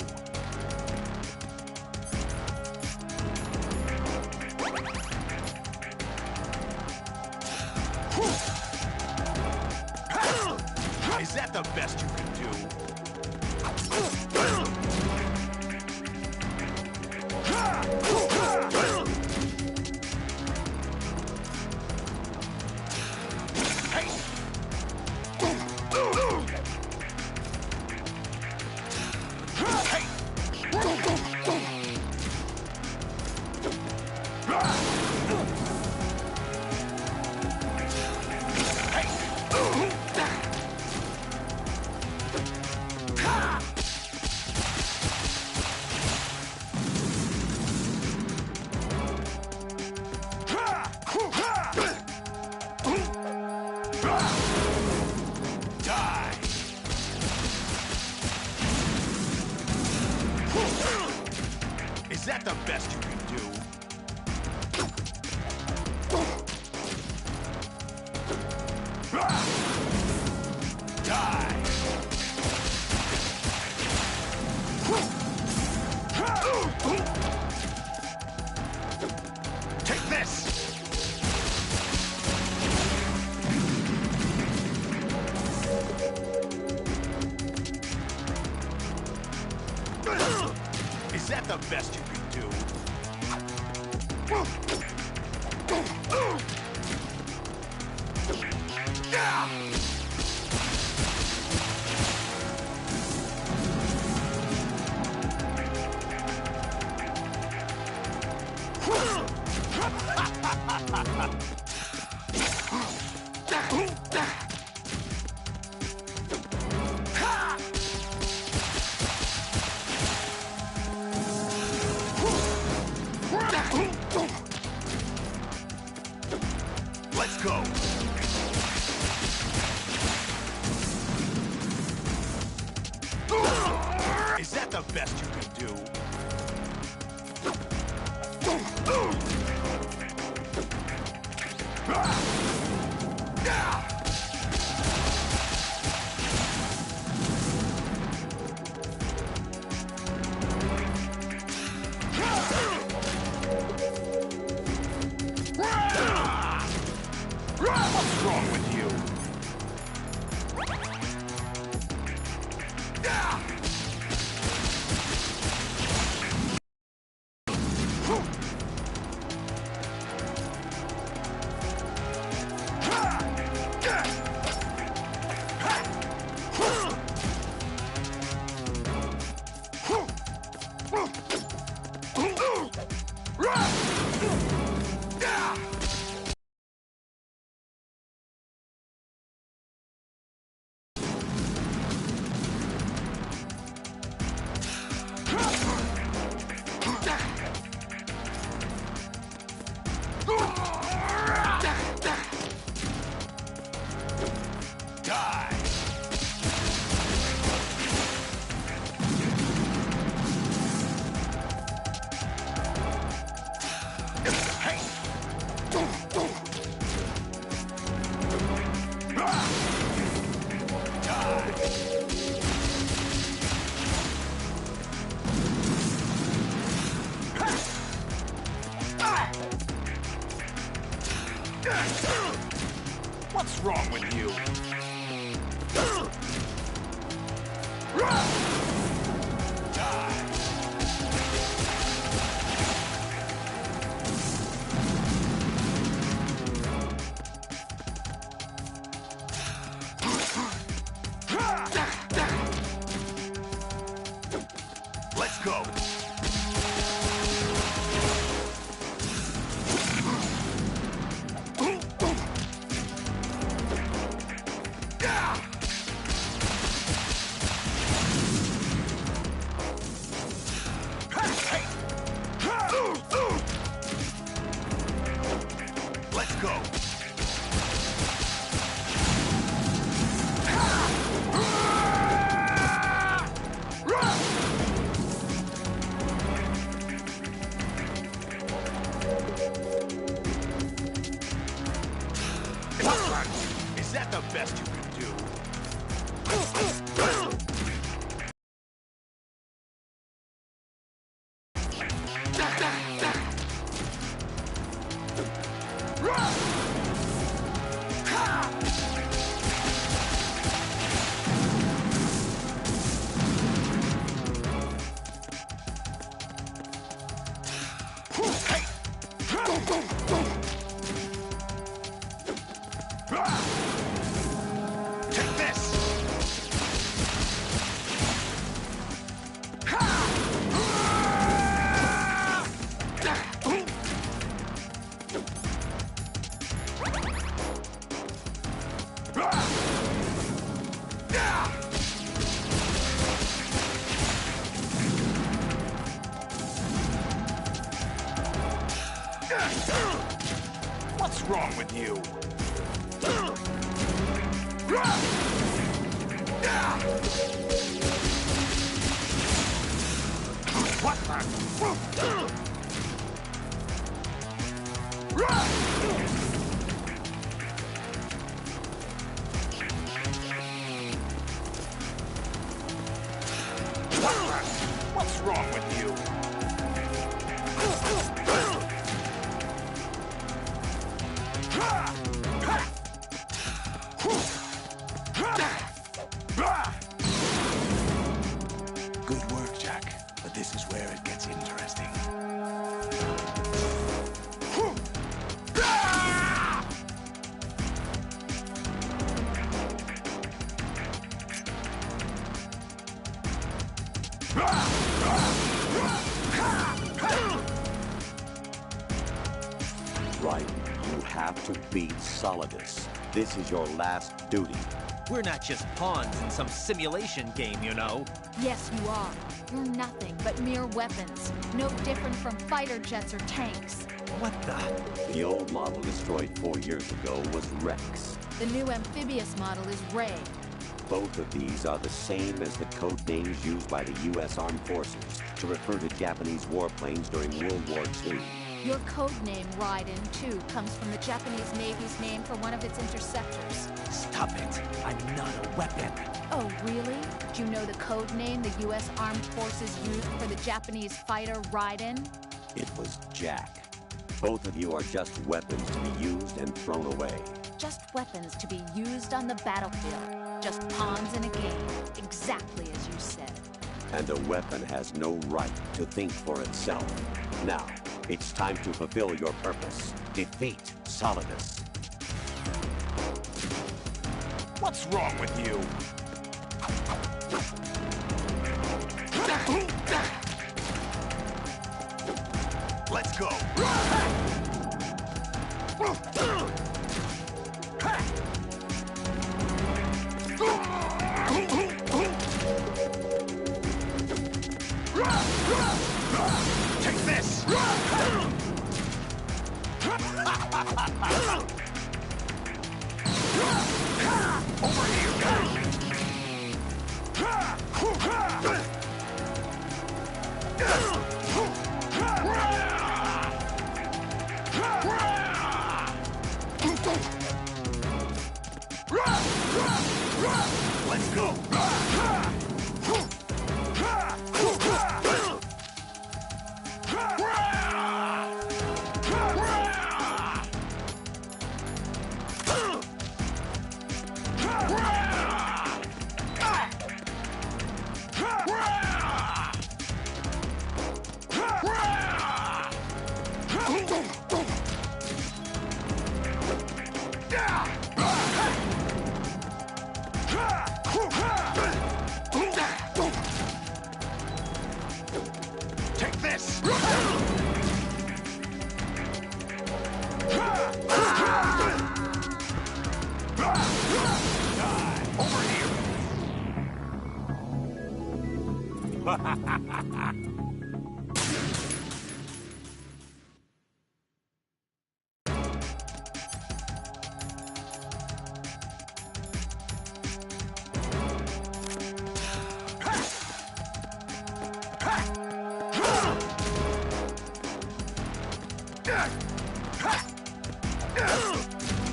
Is that the best you can do? Hey! Is that the best you can do? Die! Take this! Is that the best you can do? Let's go! Is that the best you can do? What's wrong with you? What's wrong with you? Let's go. Let's go. Is that the best you can do? Take this! What's wrong with you? What the? What's wrong with you? Good work, Jack. But this is where it gets interesting. Right. You have to beat Solidus. This is your last duty. We're not just pawns in some simulation game, you know. Yes, you are. You're nothing but mere weapons. No different from fighter jets or tanks. What the? The old model destroyed 4 years ago was Rex. The new amphibious model is Ray. Both of these are the same as the code names used by the U.S. Armed Forces to refer to Japanese warplanes during World War II. Your code name, Raiden, too, comes from the Japanese Navy's name for one of its interceptors. Stop it. I'm not a weapon. Oh, really? Do you know the code name the U.S. Armed Forces used for the Japanese fighter Raiden? It was Jack. Both of you are just weapons to be used and thrown away. Just weapons to be used on the battlefield. Just pawns in a game, exactly as you said. And a weapon has no right to think for itself. Now, it's time to fulfill your purpose. Defeat Solidus. What's wrong with you? Let's go. Take this. Over here, guys. Let's go. Take this! Over here!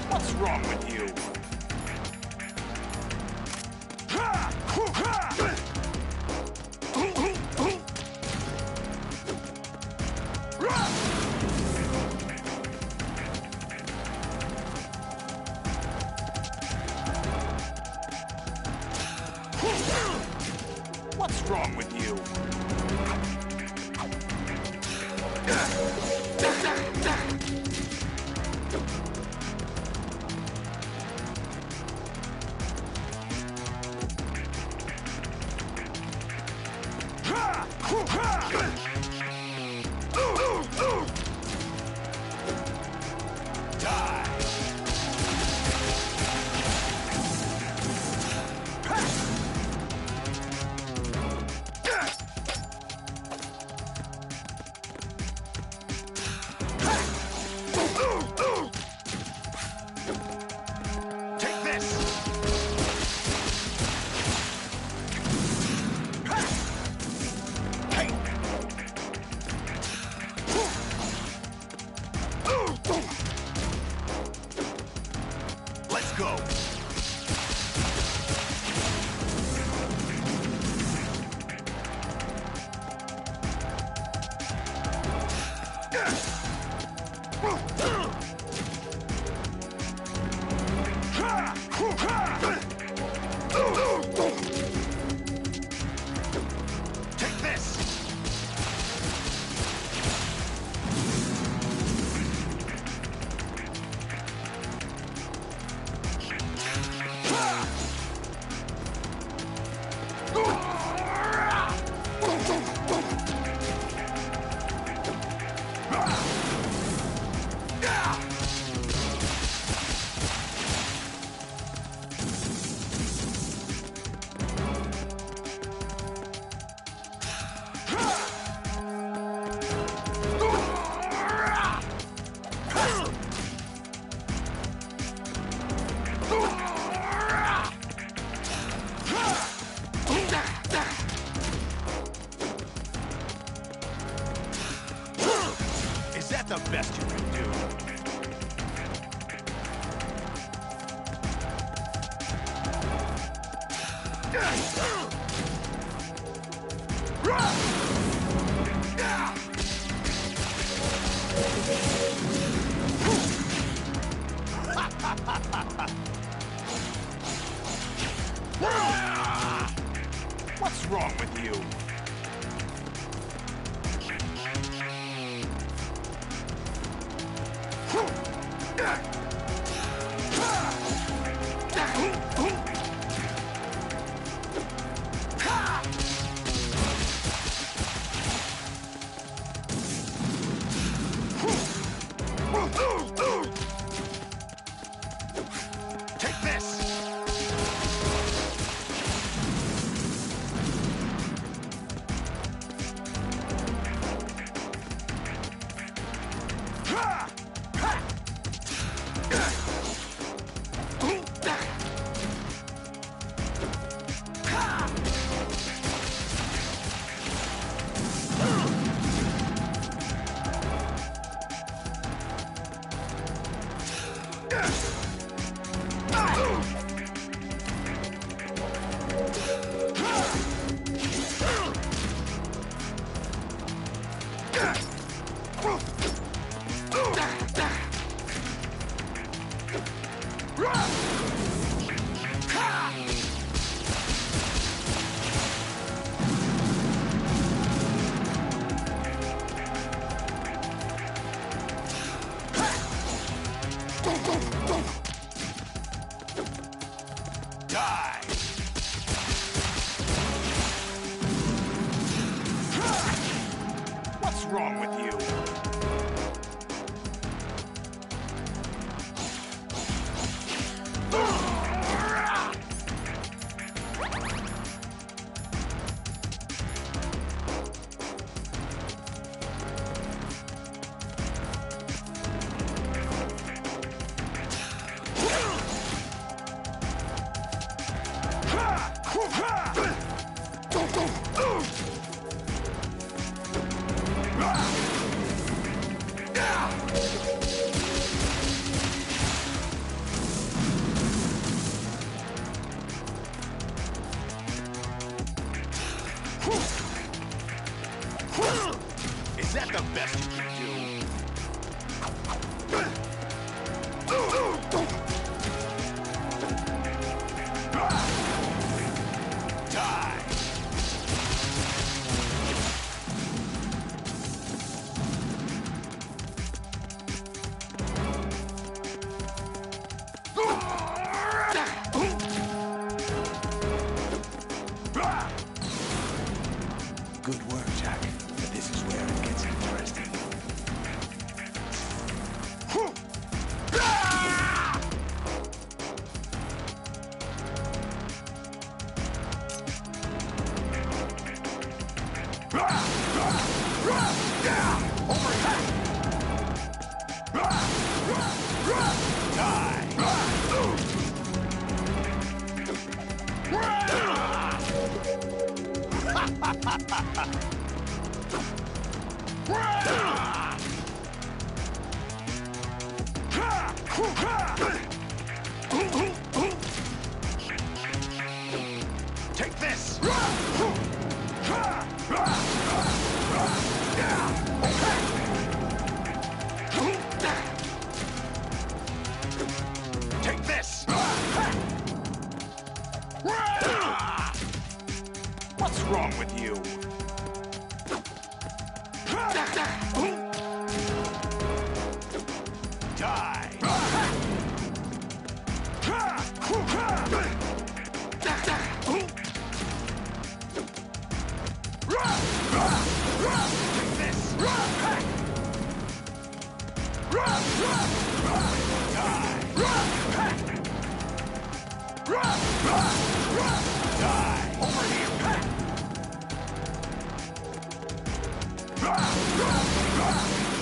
What's wrong with you? What's wrong with you? Take this! Hey! Let's go! Take this! Is that the best you can do? What's wrong with you? Take this! Die! What's wrong with you? Is that the best you can do? Die! Good work, Jack. But this is where it gets interesting. Take this! Take this! What's wrong with you? Die!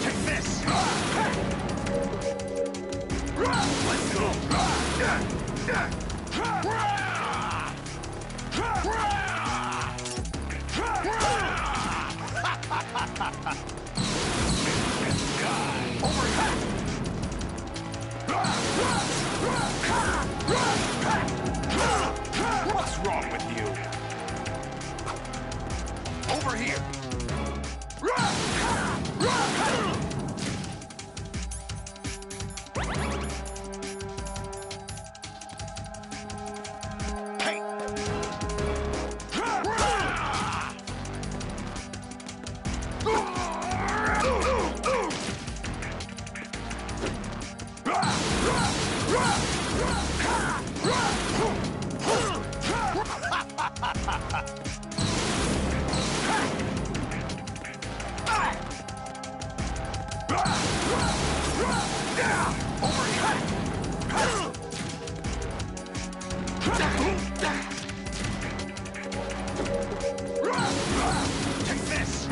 Take this! Let's go! What's wrong with you? Over here! Take this!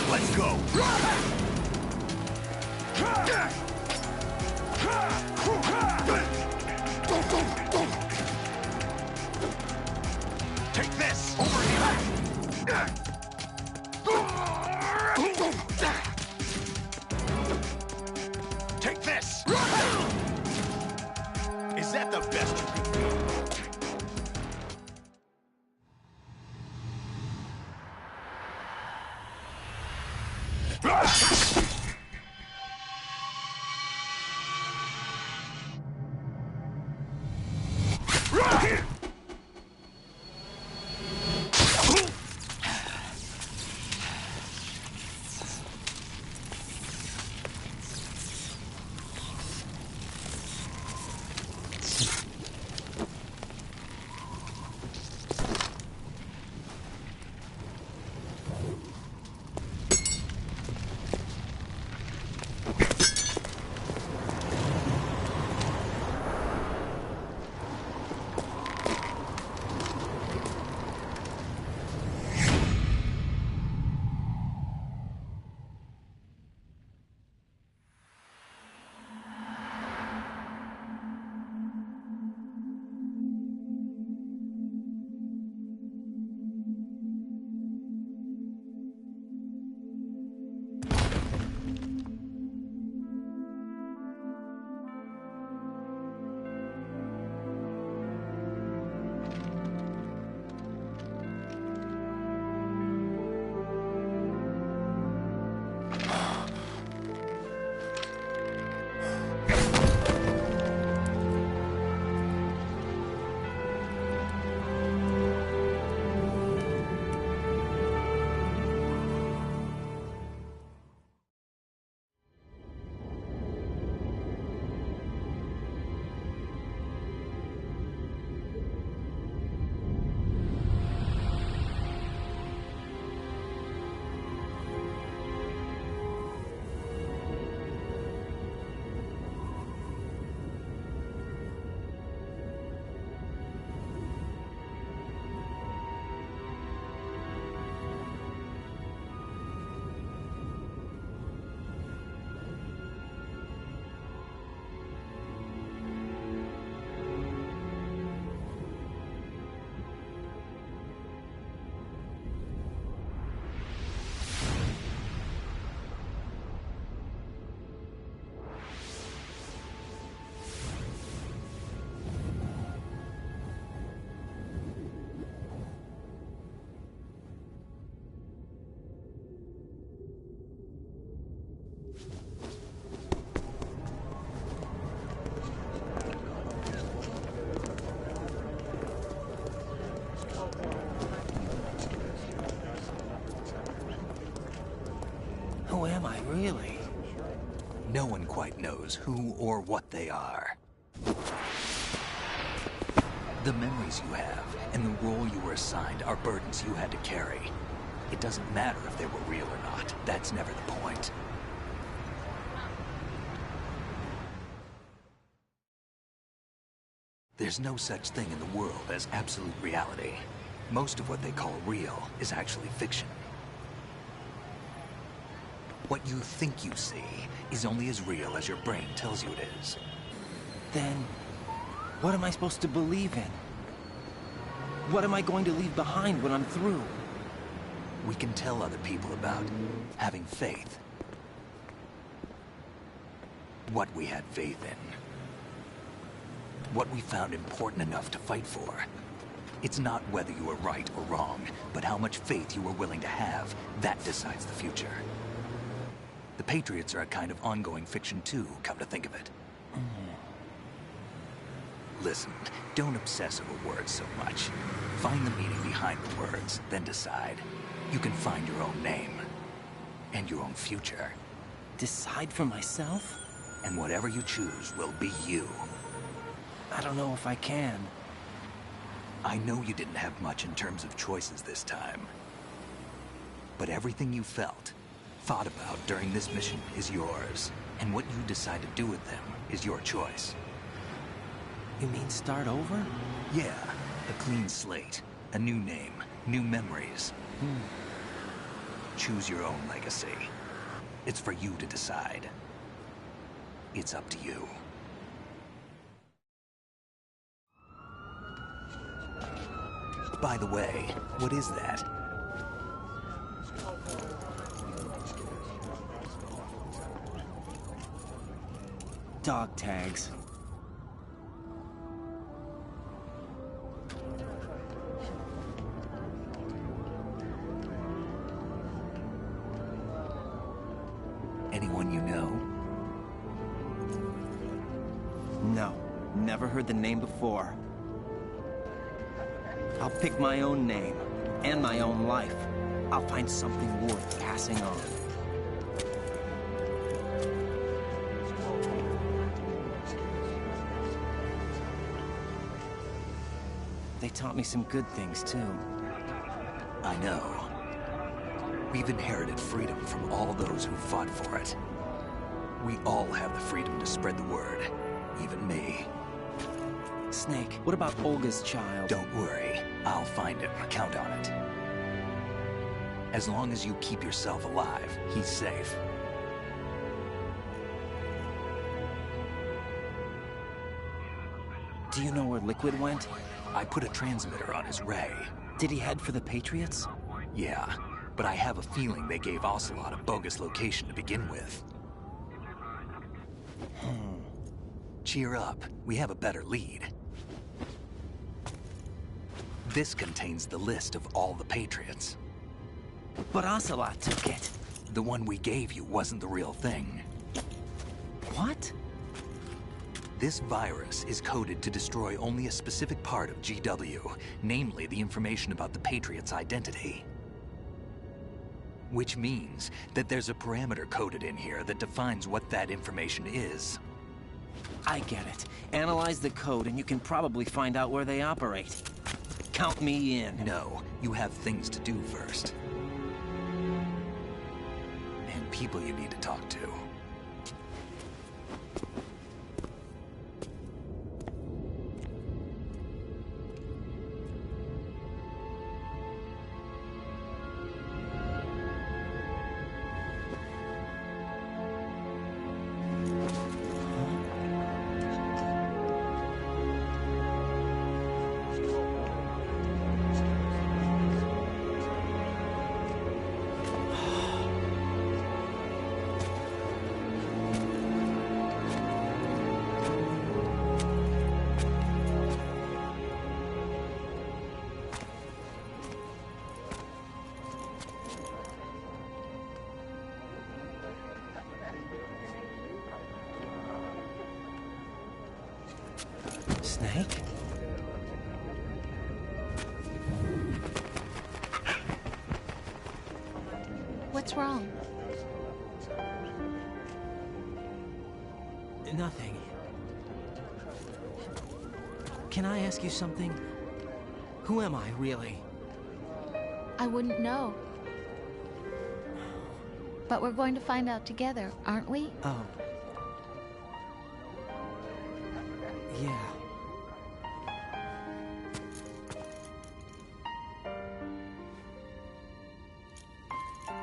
Let's go! Take this! Over here! Take this! Is that the best you can do? Really? No one quite knows who or what they are. The memories you have and the role you were assigned are burdens you had to carry. It doesn't matter if they were real or not. That's never the point. There's no such thing in the world as absolute reality. Most of what they call real is actually fiction. What you think you see is only as real as your brain tells you it is. Then, what am I supposed to believe in? What am I going to leave behind when I'm through? We can tell other people about having faith. What we had faith in. What we found important enough to fight for. It's not whether you were right or wrong, but how much faith you were willing to have. That decides the future. The Patriots are a kind of ongoing fiction too, come to think of it. Listen, don't obsess over words so much. Find the meaning behind the words, then decide. You can find your own name. And your own future. Decide for myself? And whatever you choose will be you. I don't know if I can. I know you didn't have much in terms of choices this time. But everything you felt, thought about during this mission is yours. And what you decide to do with them is your choice. You mean start over? Yeah, a clean slate, a new name, new memories. Choose your own legacy. It's for you to decide. It's up to you. By the way, what is that? Dog tags. Anyone you know? No, never heard the name before. I'll pick my own name, and my own life. I'll find something worth passing on. They taught me some good things, too. I know. We've inherited freedom from all those who fought for it. We all have the freedom to spread the word, even me. Snake, what about Olga's child? Don't worry. I'll find him. Count on it. As long as you keep yourself alive, he's safe. Do you know where Liquid went? I put a transmitter on his ray. Did he head for the Patriots? Yeah, but I have a feeling they gave Ocelot a bogus location to begin with. Cheer up. We have a better lead. This contains the list of all the Patriots. But Ocelot took it. The one we gave you wasn't the real thing. What? This virus is coded to destroy only a specific part of GW, namely the information about the Patriots' identity. Which means that there's a parameter coded in here that defines what that information is. I get it. Analyze the code and you can probably find out where they operate. Count me in. No, you have things to do first. And people you need to talk to. Snake? What's wrong? Nothing. Can I ask you something? Who am I, really? I wouldn't know. But we're going to find out together, aren't we? Oh. Yeah.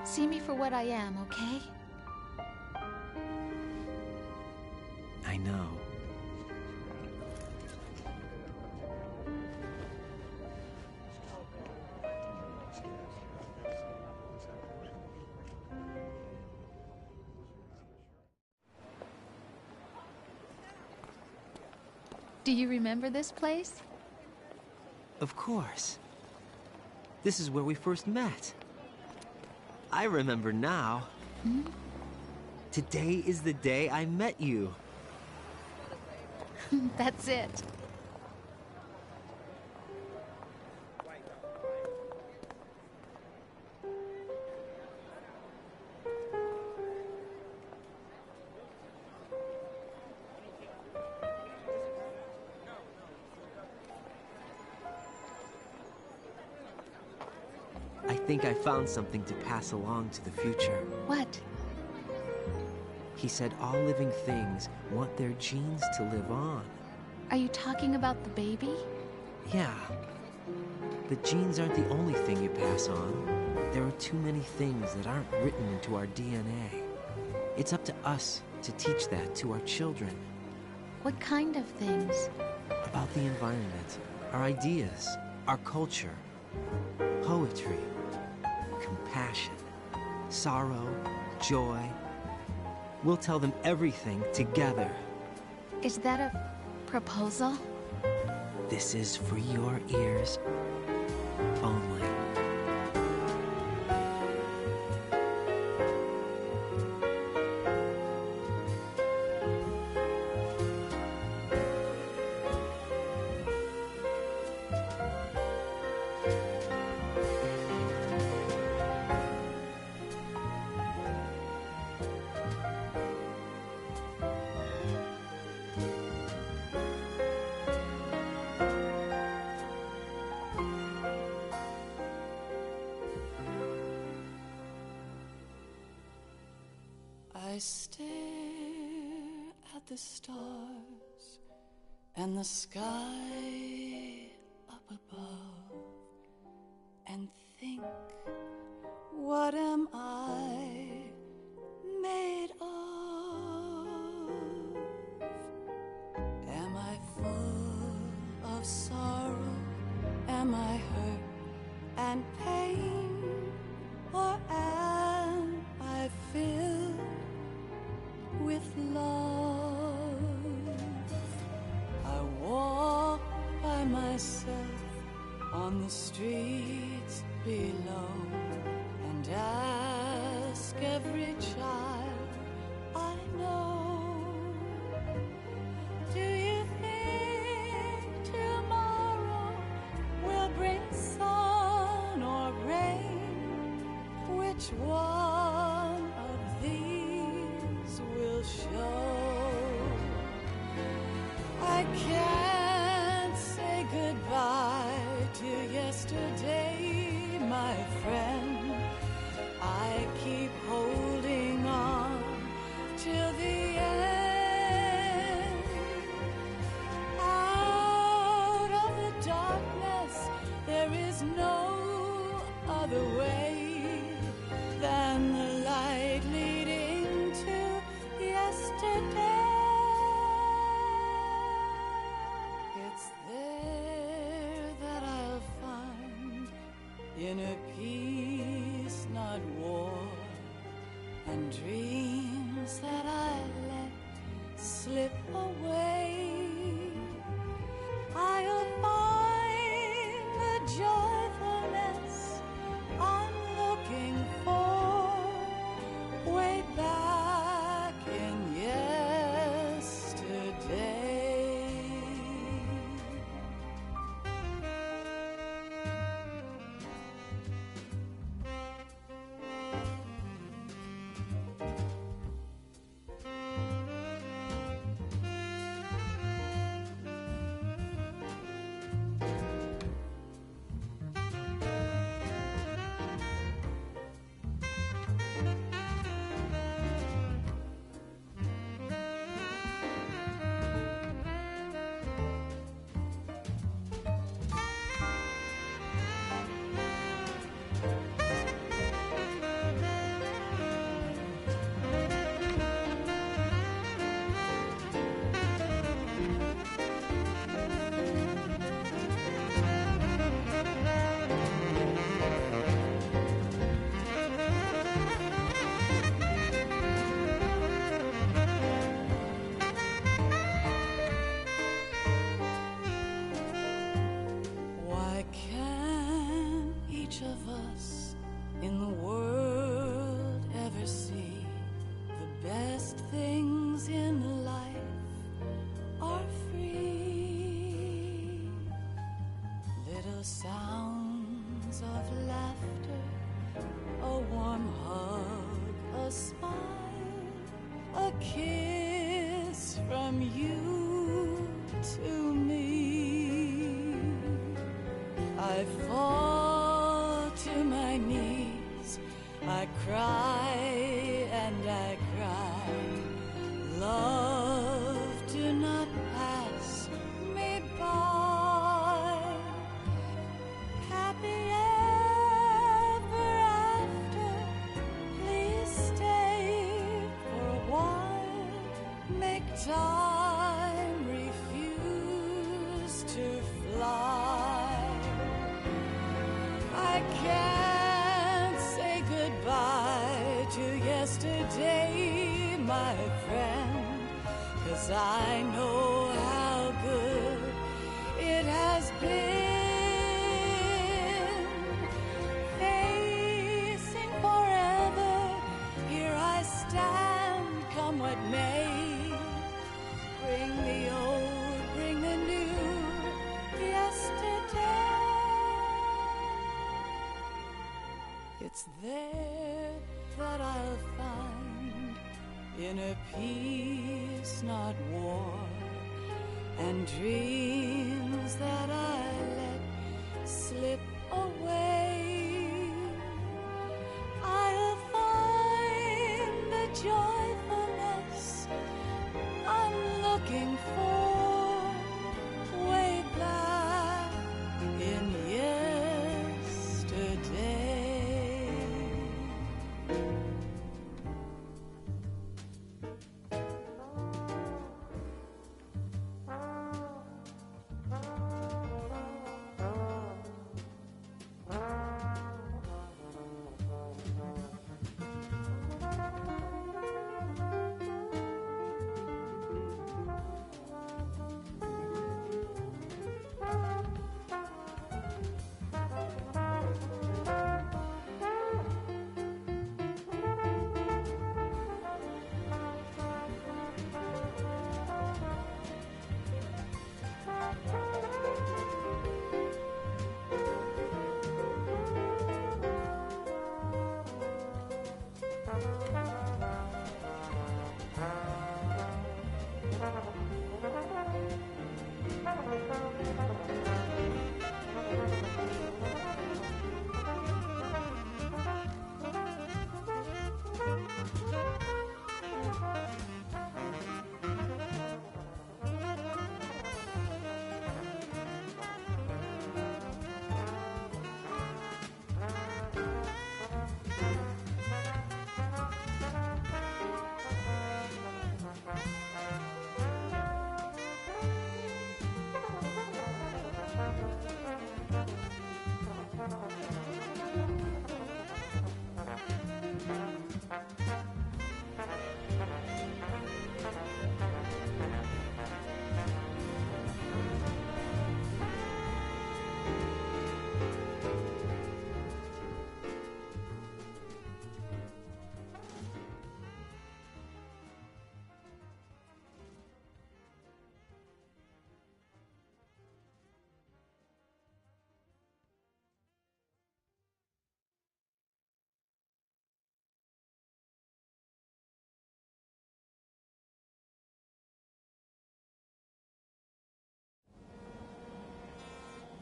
See me for what I am, okay? I know. Do you remember this place? Of course. This is where we first met. I remember now. Hmm? Today is the day I met you. That's it. I think I found something to pass along to the future. What? He said all living things want their genes to live on. Are you talking about the baby? Yeah. The genes aren't the only thing you pass on. There are too many things that aren't written into our DNA. It's up to us to teach that to our children. What kind of things? About the environment, our ideas, our culture, poetry, compassion, sorrow, joy. We'll tell them everything together. Is that a proposal? This is for your ears only. I stare at the stars and the sky up above and think, what am I made of? Am I full of sorrow? Am I hurt and pain? Or am I filled with love? I walk by myself on the streets below and ask every child I know, do you think tomorrow will bring sun or rain? Which one of these will show? I can't say goodbye to yesterday, my friend. I keep holding on till the end. Out of the darkness, there is no other way than the light leading to yesterday. It's there that I'll find inner peace, not war, and dreams that I let slip away. I'll find the joyfulness I'm looking for way back in yesterday. a smile, a kiss from you to me. I fall to my knees, I cry and I cry. Love, do not pass me by. Happy ever after, please stay for a while. Make time, refuse to fly. I can't say goodbye to yesterday, my friend, 'cause I know how good it has been. Facing forever, here I stand, come what may. Bring the old, bring the new, yesterday. It's there that I'll find inner peace, not war, and dreams that I let slip away. I'll find the joyfulness I'm looking for way back in yesterday.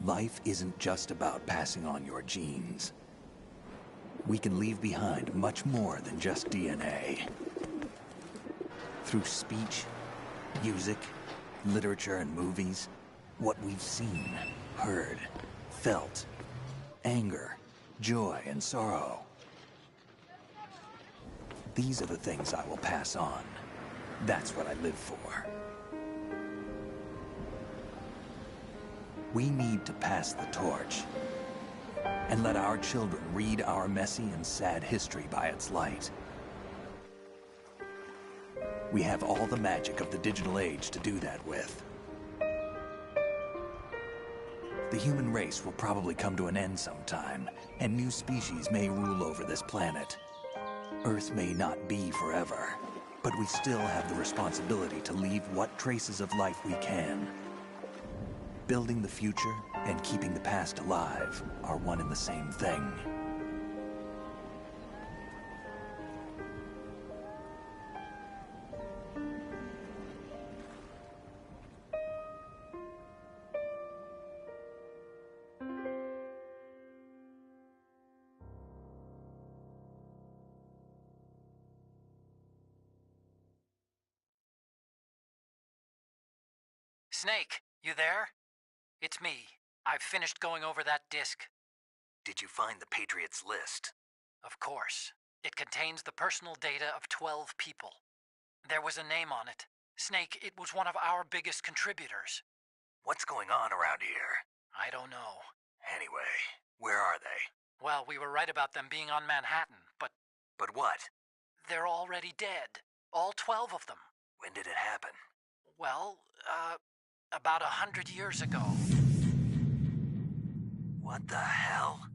Life isn't just about passing on your genes. We can leave behind much more than just DNA. Through speech, music, literature, and movies, what we've seen, heard, felt, anger, joy, and sorrow. These are the things I will pass on. That's what I live for. We need to pass the torch and let our children read our messy and sad history by its light. We have all the magic of the digital age to do that with. The human race will probably come to an end sometime, and new species may rule over this planet. Earth may not be forever, but we still have the responsibility to leave what traces of life we can. Building the future and keeping the past alive are one and the same thing. Snake, you there? It's me. I've finished going over that disk. Did you find the Patriots list? Of course. It contains the personal data of 12 people. There was a name on it. Snake, it was one of our biggest contributors. What's going on around here? I don't know. Anyway, where are they? Well, we were right about them being on Manhattan, but... But what? They're already dead. All 12 of them. When did it happen? Well, about 100 years ago. What the hell?